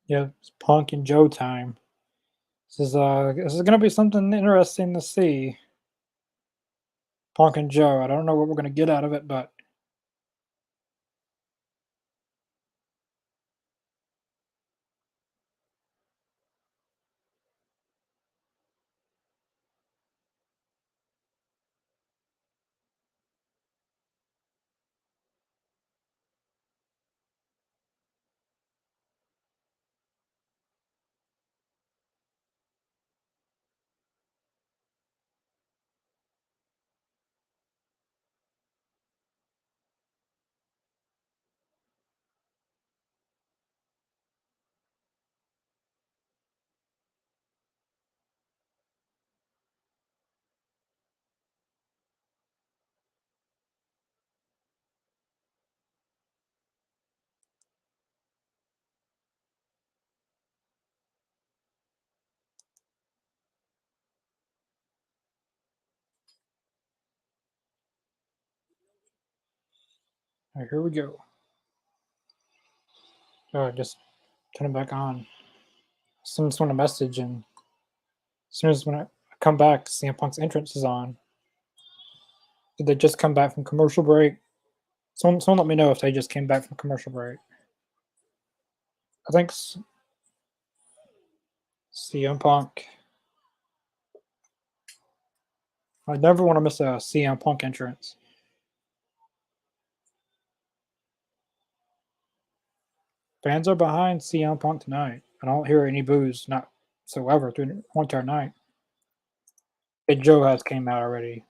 Yeah, it's Punk and Joe time. This is gonna be something interesting to see. Punk and Joe. I don't know what we're gonna get out of it, but all right, here we go. Just turn it back on. Someone sent a message, and as soon as when I come back, CM Punk's entrance is on. Did they just come back from commercial break? Someone let me know if they just came back from commercial break. I think CM Punk. I never want to miss a CM Punk entrance. Fans are behind CM Punk tonight. I don't hear any boos, not whatsoever, through the whole entire night. Big Joe has came out already.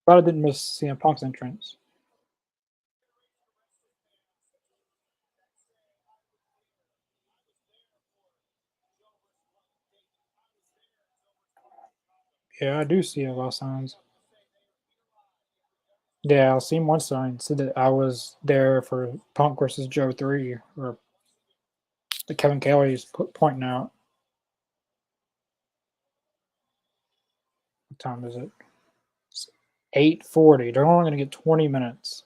But I didn't miss CM Punk's entrance. Yeah, I do see a lot of signs. Yeah, I've seen one sign said that I was there for Punk versus Joe 3, or the Kevin Kelly's pointing out. What time is it? It's 8:40. They're only going to get 20 minutes.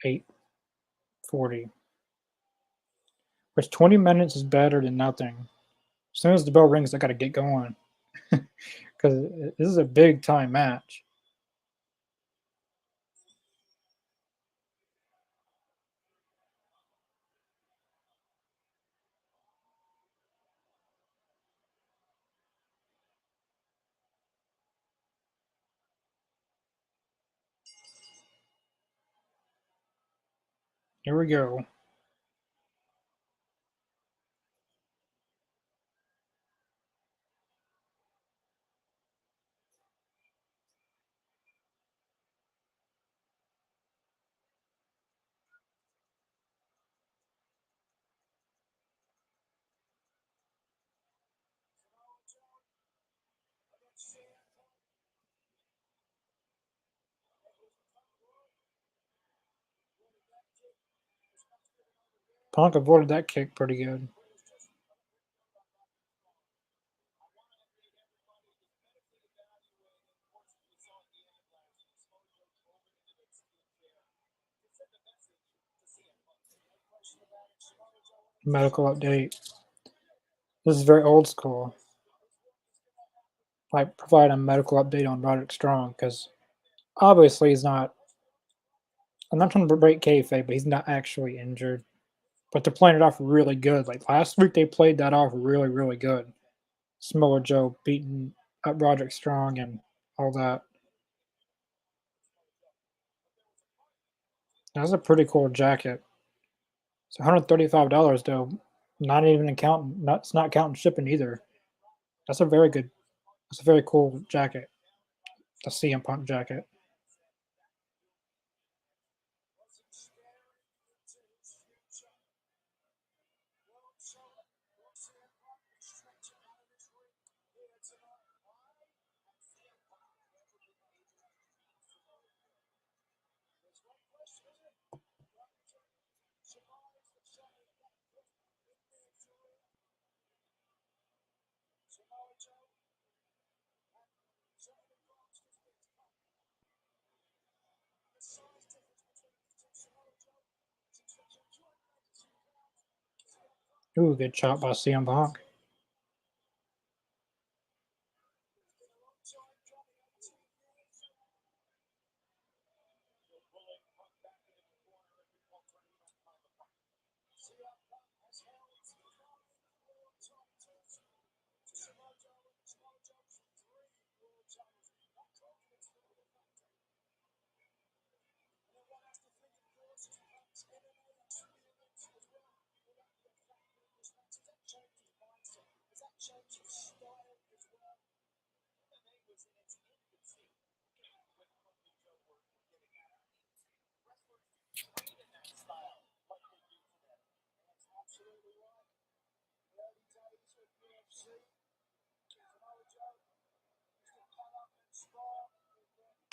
8:40. Which 20 minutes is better than nothing. As soon as the bell rings, I got to get going because this is a big time match. Here we go. Punk avoided that kick pretty good. Medical update. This is very old school. Like provide a medical update on Roderick Strong because obviously he's not. I'm not trying to break kayfabe, but he's not actually injured. But they're playing it off really good. Like last week, they played that off really, really good. Samoa Joe beating up Roderick Strong and all that. That's a pretty cool jacket. It's $135 though. Not even accounting. Not it's not counting shipping either. That's a very good. That's a very cool jacket. The CM Punk jacket. Ooh, good chop by CM Punk.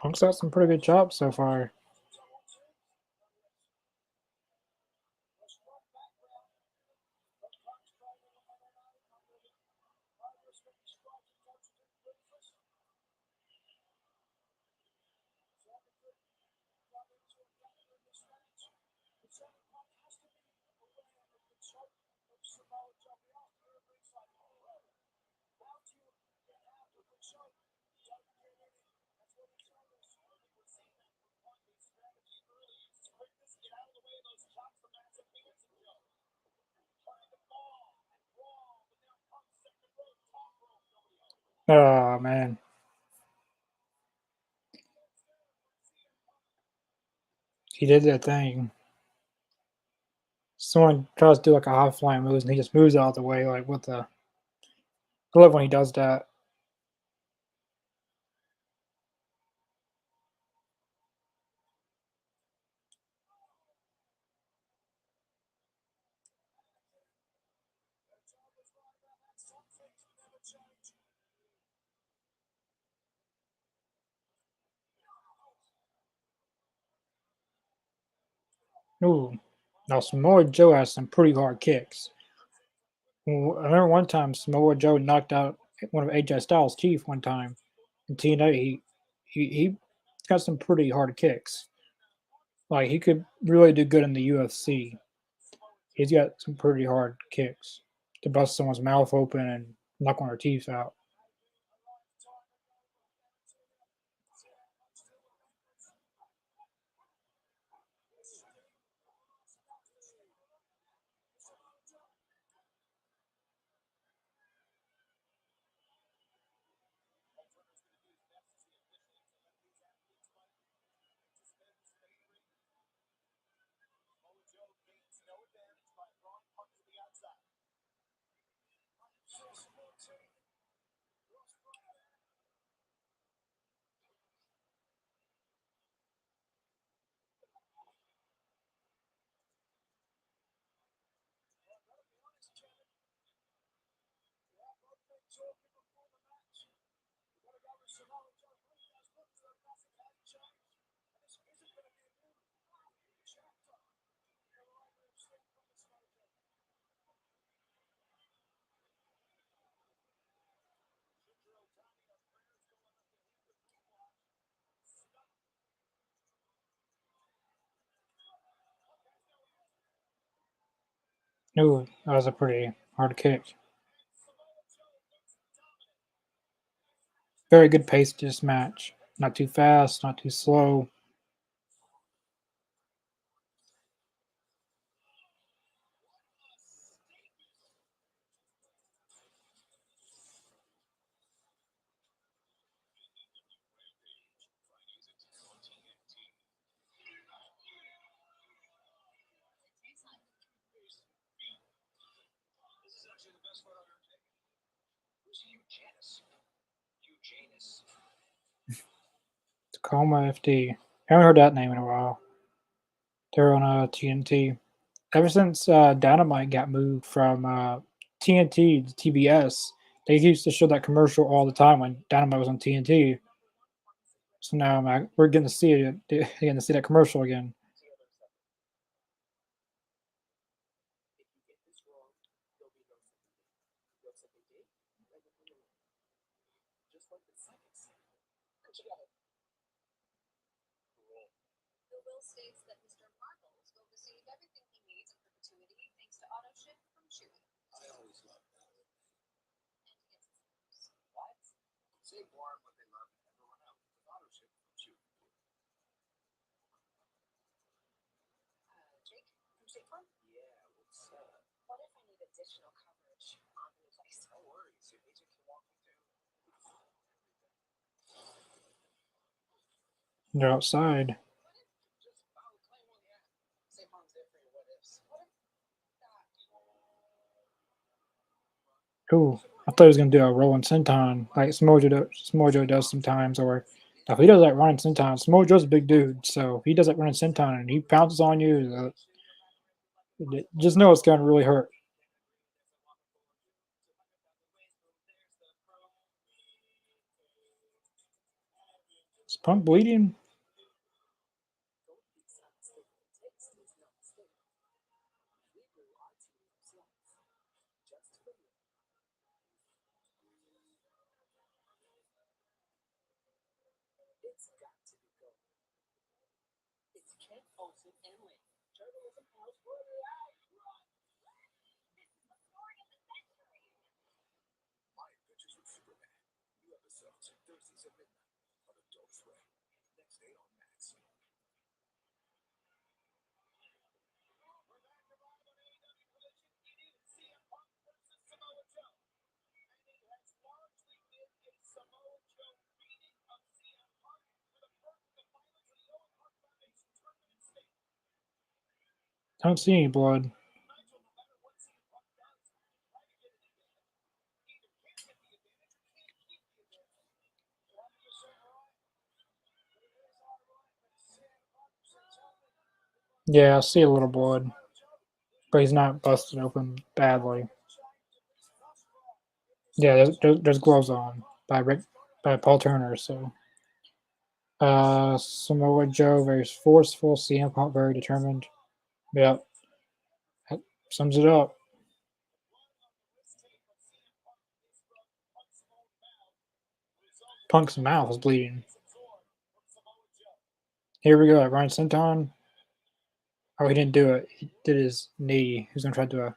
Punk's got some pretty good chops so far. Oh man. He did that thing. someone tries to do like a high flying moves and he just moves out of the way. Like what the? I love when he does that. Ooh, now Samoa Joe has some pretty hard kicks. I remember one time Samoa Joe knocked out one of AJ Styles' teeth one time in TNA. He got some pretty hard kicks. Like he could really do good in the UFC. He's got some pretty hard kicks to bust someone's mouth open and knock one of their teeth out. Ooh, that was a pretty hard kick. Very good pace to this match. Not too fast, not too slow. Tacoma FD. Haven't heard that name in a while. They're on TNT. Ever since Dynamite got moved from TNT to TBS, they used to show that commercial all the time when Dynamite was on TNT. So now we're getting to see it, getting to see that commercial again. They're outside. Ooh, I thought he was gonna do a rolling senton like Samoa Joe does sometimes, or if he does that running senton, Samoa Joe's a big dude, so if he does that running senton and he pounces on you, just know it's gonna really hurt. Is Punk bleeding? I don't see any blood. Yeah, I see a little blood, but he's not busted open badly. Yeah, there's gloves on by Paul Turner. So Samoa Joe very forceful, CM Punk very determined. Yep, that sums it up. Punk's mouth is bleeding. Here we go. Ryan Senton. Oh, he didn't do it. He did his knee. He's gonna try to do a.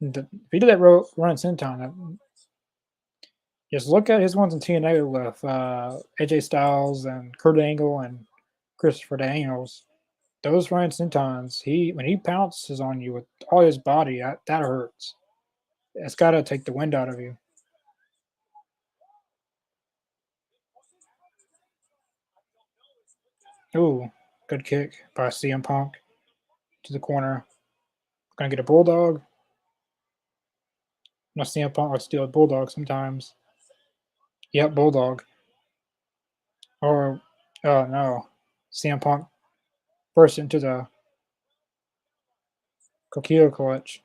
If he did that Ryan Senton, just look at his ones in TNA with AJ Styles and Kurt Angle and Christopher Daniels. Those Ryan Sentons, when he pounces on you with all his body, that hurts. It's got to take the wind out of you. Ooh, good kick by CM Punk to the corner. Gonna get a bulldog. No, CM Punk likes to steal a bulldog sometimes. Yep, bulldog. Or, oh no, CM Punk burst into the Kokio clutch.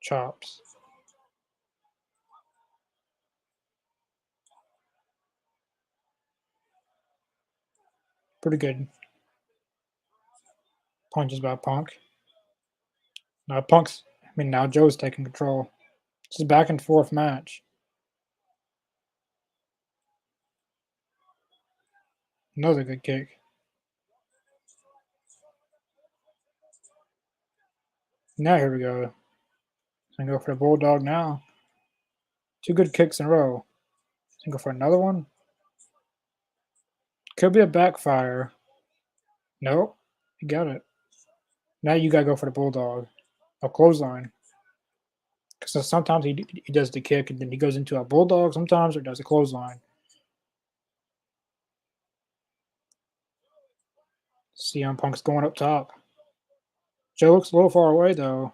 Chops. Pretty good punches by Punk. Now Joe's taking control. It's a back and forth match. Another good kick. Now here we go. Gonna go for the bulldog now. Two good kicks in a row. Gonna go for another one. Could be a backfire. Nope. You got it. Now you gotta go for the bulldog. A clothesline. Because sometimes he does the kick and then he goes into a bulldog sometimes or does a clothesline. CM Punk's going up top. Joe looks a little far away though.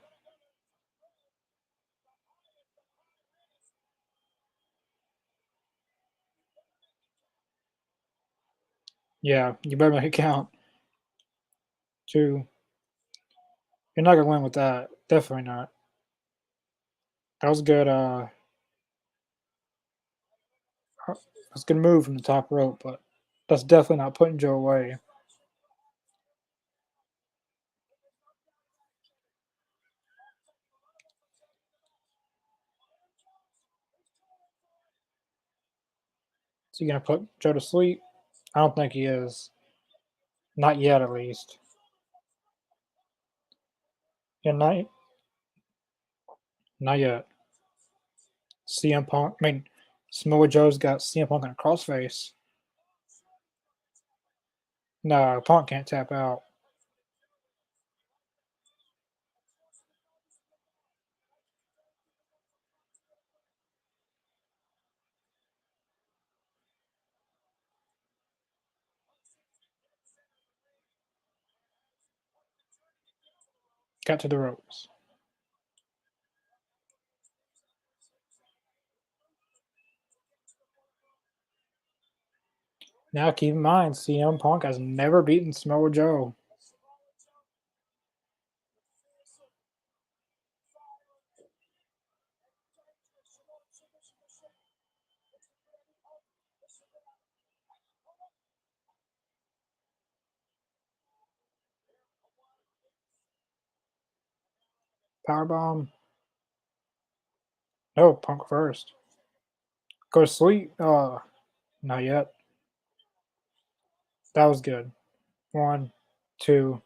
Yeah, you better make it count. Two. You're not gonna win with that. Definitely not. That was good. That's a good move from the top rope, but that's definitely not putting Joe away. Is he gonna put Joe to sleep? I don't think he is. Not yet, at least. Yeah, not yet. CM Punk. Samoa Joe's got CM Punk in a crossface. No, Punk can't tap out. Got to the ropes. Now, keep in mind, CM Punk has never beaten Samoa Joe. Powerbomb. No, Punk first. Go to sleep. Not yet. That was good. One, two.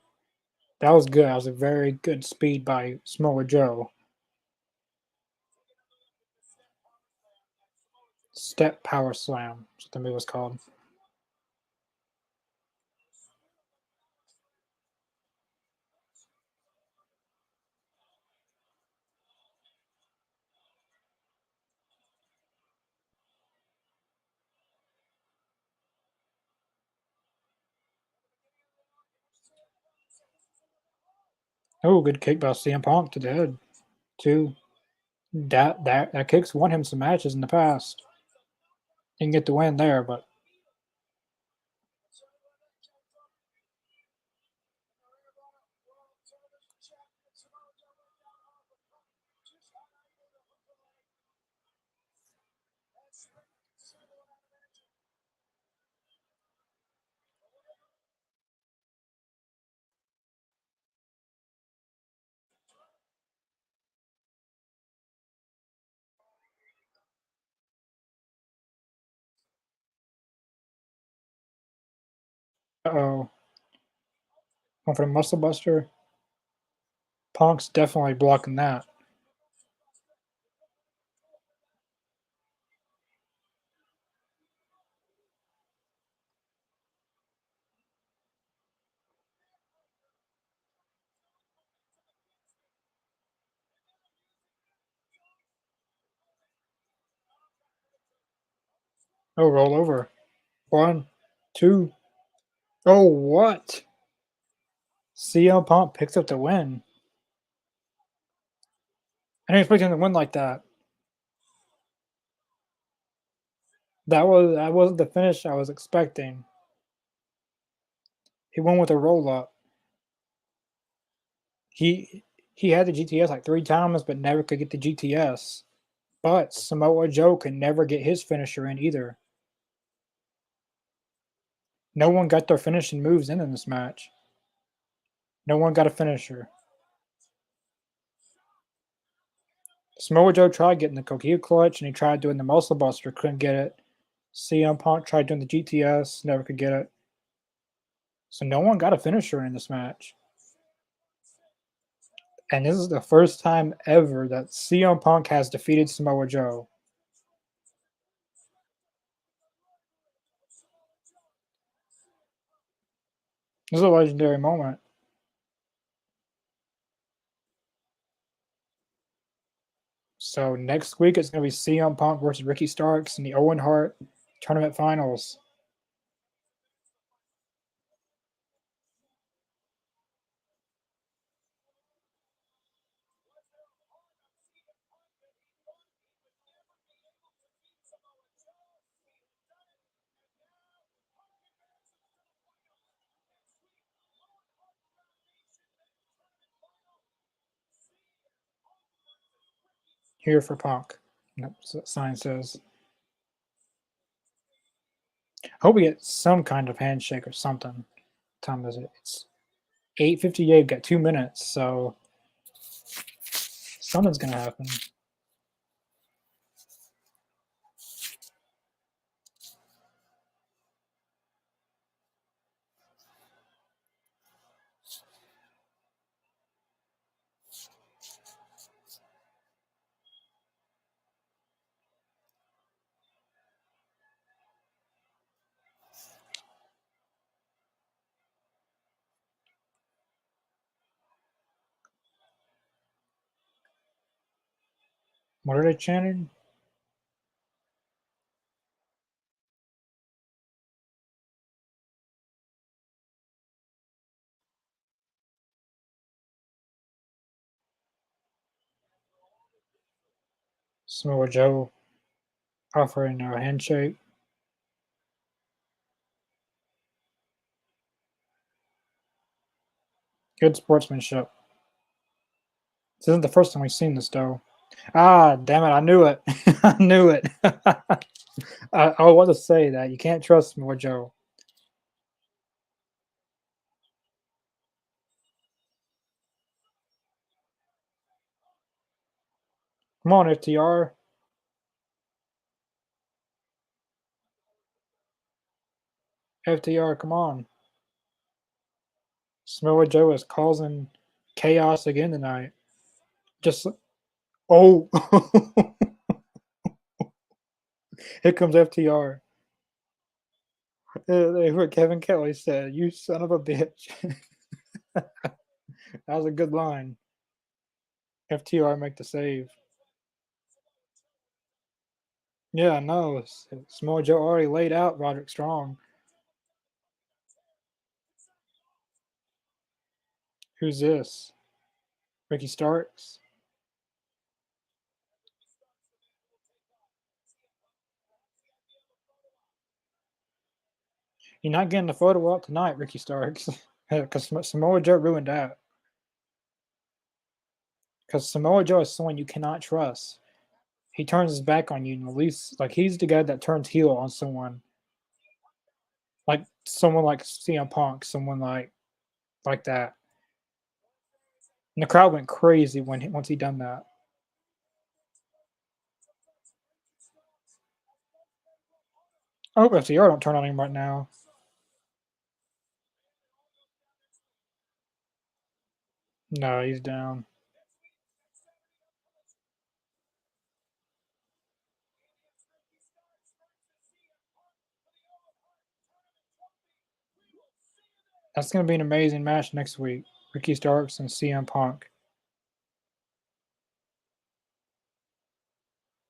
That was good. That was a very good speed by Samoa Joe. Step power slam. That's what the move was called. Oh, good kick by CM Punk to the head, too. That kick's won him some matches in the past. Didn't get the win there, but uh-oh. Going for the Muscle Buster. Punk's definitely blocking that. Oh, roll over. 1, 2. Oh, what? CM Punk picks up the win. I didn't expect him to win like that. That wasn't the finish I was expecting. He won with a roll up. He he had the GTS like 3 times, but never could get the GTS. But Samoa Joe could never get his finisher in either. No one got their finishing moves in this match. No one got a finisher. Samoa Joe tried getting the Coquille clutch and he tried doing the muscle buster, couldn't get it. CM Punk tried doing the GTS, never could get it. So no one got a finisher in this match. And this is the first time ever that CM Punk has defeated Samoa Joe. This is a legendary moment. So next week it's going to be CM Punk versus Ricky Starks in the Owen Hart tournament finals. Here for Punk. Yep, so sign says. I hope we get some kind of handshake or something. What time is it? It's 8:58. Got 2 minutes, so something's gonna happen. What are they chanting? Samoa Joe offering a handshake. Good sportsmanship. This isn't the first time we've seen this, though. Ah, damn it! I knew it. I knew it. I want to say that you can't trust Samoa Joe. Come on, FTR. FTR, come on. Samoa Joe is causing chaos again tonight. Just oh, here comes FTR. What Kevin Kelly said, "You son of a bitch." That was a good line. FTR make the save. Yeah, I know. Samoa Joe already laid out Roderick Strong. Who's this? Ricky Starks. You're not getting the photo op tonight, Ricky Starks, because Samoa Joe ruined that. Because Samoa Joe is someone you cannot trust. He turns his back on you, and at least like he's the guy that turns heel on someone like CM Punk, someone like that. And the crowd went crazy once he done that. I hope FTR don't turn on him right now. No, he's down. That's gonna be an amazing match next week. Ricky Starks and CM Punk.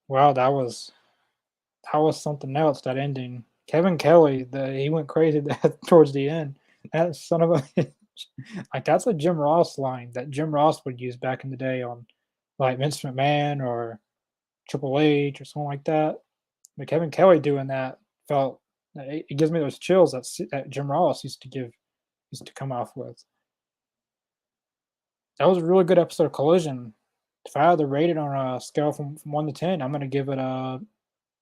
Wow, that was something else. That ending. Kevin Kelly, he went crazy towards the end. That son of a like that's a Jim Ross line that Jim Ross would use back in the day on like Vince McMahon or Triple H or something like that. But Kevin Kelly doing that felt it gives me those chills that Jim Ross used to come off with. That was a really good episode of Collision. If I had to rate it on a scale from 1 to 10, I'm gonna give it a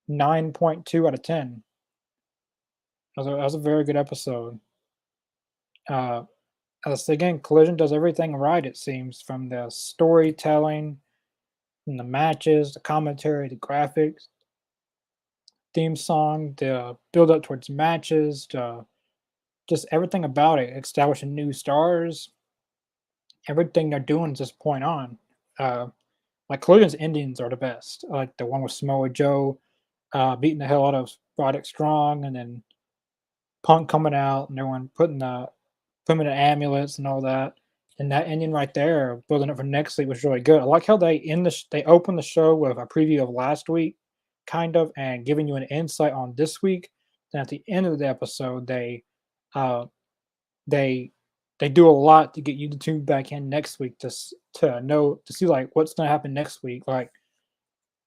9.2 out of 10. That was a very good episode. Uh, again, Collision does everything right. It seems from the storytelling, from the matches, the commentary, the graphics, theme song, the build up towards matches, just everything about it, establishing new stars. Everything they're doing is just point on. Uh, like Collision's endings are the best. Like the one with Samoa Joe beating the hell out of Roderick Strong, and then Punk coming out, and everyone putting in amulets and all that. And that ending right there, building up for next week, was really good. I like how they open the show with a preview of last week, kind of, and giving you an insight on this week. Then at the end of the episode, uh, they they do a lot to get you to tune back in next week to know to see like what's going to happen next week. Like,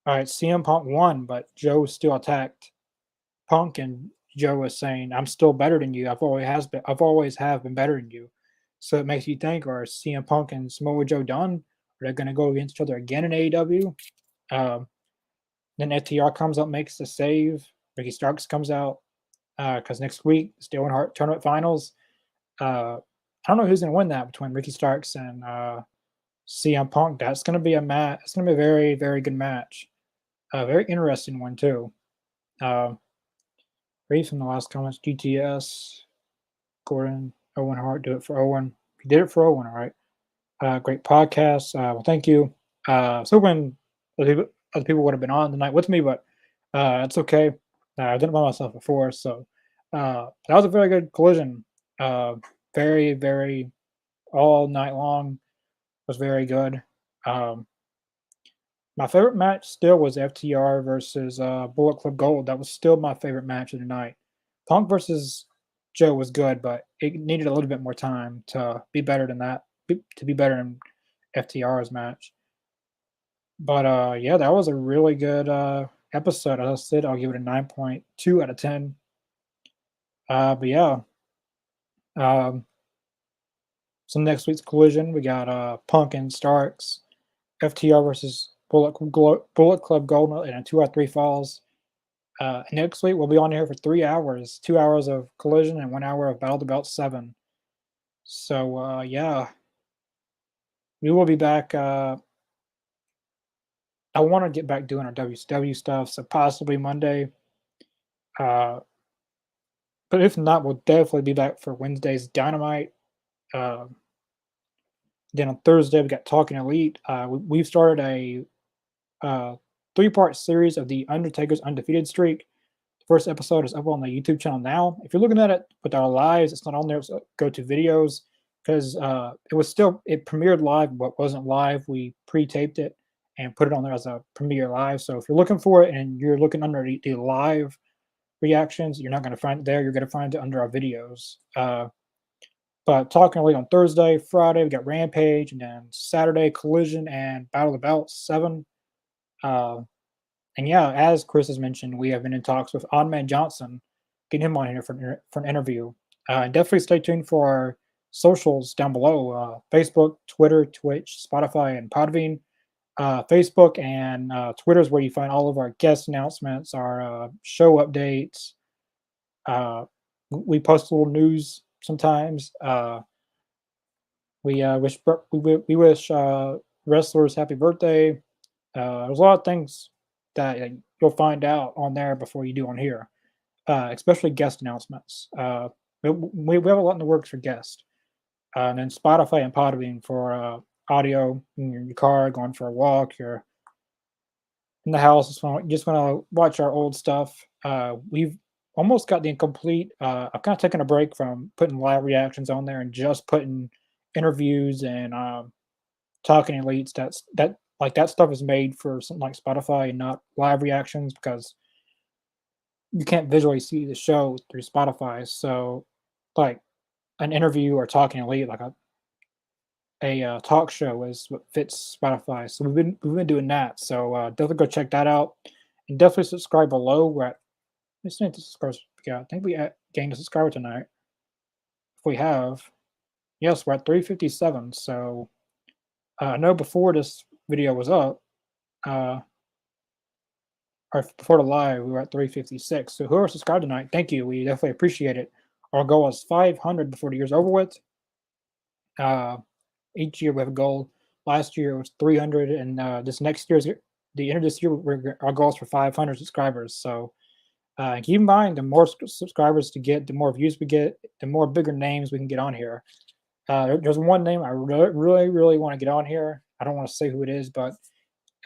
all right, CM Punk won, but Joe still attacked Punk, and Joe was saying, "I'm still better than you. I've always have been better than you." So it makes you think: Are CM Punk and Samoa Joe done? Are they going to go against each other again in AEW? Um, then FTR comes up, makes the save. Ricky Starks comes out because next week it's the Owen Hart Tournament Finals. I don't know who's going to win that between Ricky Starks and CM Punk. That's going to be a match. It's going to be a very, very good match. A very interesting one too. Uh, Read from the last comments. GTS, Gordon, Owen Hart, do it for Owen. He did it for Owen, all right. Great podcast. Well, thank you. So when other people would have been on tonight with me, but it's okay. I didn't by myself before, so that was a very good collision. Very, very all night long was very good. Um, my favorite match still was FTR versus Bullet Club Gold. That was still my favorite match of the night. Punk versus Joe was good, but it needed a little bit more time to be better than that. To be better than FTR's match. But yeah, that was a really good episode. As I said, I'll give it a 9.2 out of 10. But yeah, um, so next week's collision, we got Punk and Starks, FTR versus Bullet Club Gold in a 2 out of 3 falls. Next week we'll be on here for 3 hours, 2 hours of collision and 1 hour of Battle of the Belt 7. So yeah, we will be back. I want to get back doing our WCW stuff, so possibly Monday. Uh, but if not, we'll definitely be back for Wednesday's Dynamite. Uh, then on Thursday we got Talking Elite. We've started a 3-part series of the Undertaker's undefeated streak. The first episode is up on the YouTube channel now. If you're looking at it with our lives, it's not on there. So go to videos because it premiered live, but wasn't live. We pre-taped it and put it on there as a premiere live. So if you're looking for it and you're looking under the live reactions, you're not going to find it there. You're going to find it under our videos. But Talking Elite on Thursday, Friday we got Rampage, and then Saturday Collision and Battle of the Belts 7. Uh, and yeah, as Chris has mentioned, we have been in talks with Odd Man Johnson, getting him on here for an interview. And definitely stay tuned for our socials down below: Facebook, Twitter, Twitch, Spotify, and Podbean. Facebook and Twitter is where you find all of our guest announcements, our show updates. Uh, we post a little news sometimes. We wish wrestlers happy birthday. There's a lot of things that you'll find out on there before you do on here, especially guest announcements. We have a lot in the works for guests, and then Spotify and Podbean for audio in your car, going for a walk, you're in the house, just want to watch our old stuff. We've almost got the incomplete. I've kind of taken a break from putting live reactions on there and just putting interviews and talking elites. That stuff is made for something like Spotify and not live reactions because you can't visually see the show through Spotify. So, like an interview or talking elite, like a talk show is what fits Spotify. So we've been doing that. So definitely go check that out, and definitely subscribe below. We're at let's see the subscribers. Yeah, I think gained a subscriber tonight. If we have, yes, we're at 357. So I know before this video was up, uh, or before the live, we were at 356. So whoever subscribed tonight, thank you. We definitely appreciate it. Our goal is 500 before the year's over with. Uh, each year we have a goal. Last year it was 300, and this next year's the end of this year our goal is for 500 subscribers. So keep in mind, the more subscribers to get, the more views we get, the more bigger names we can get on here. There's one name I really want to get on here. I don't want to say who it is, but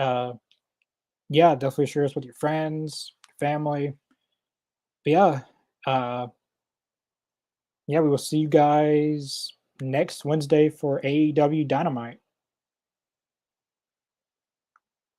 uh, yeah, definitely share this with your friends, family. But uh, yeah, we will see you guys next Wednesday for AEW Dynamite.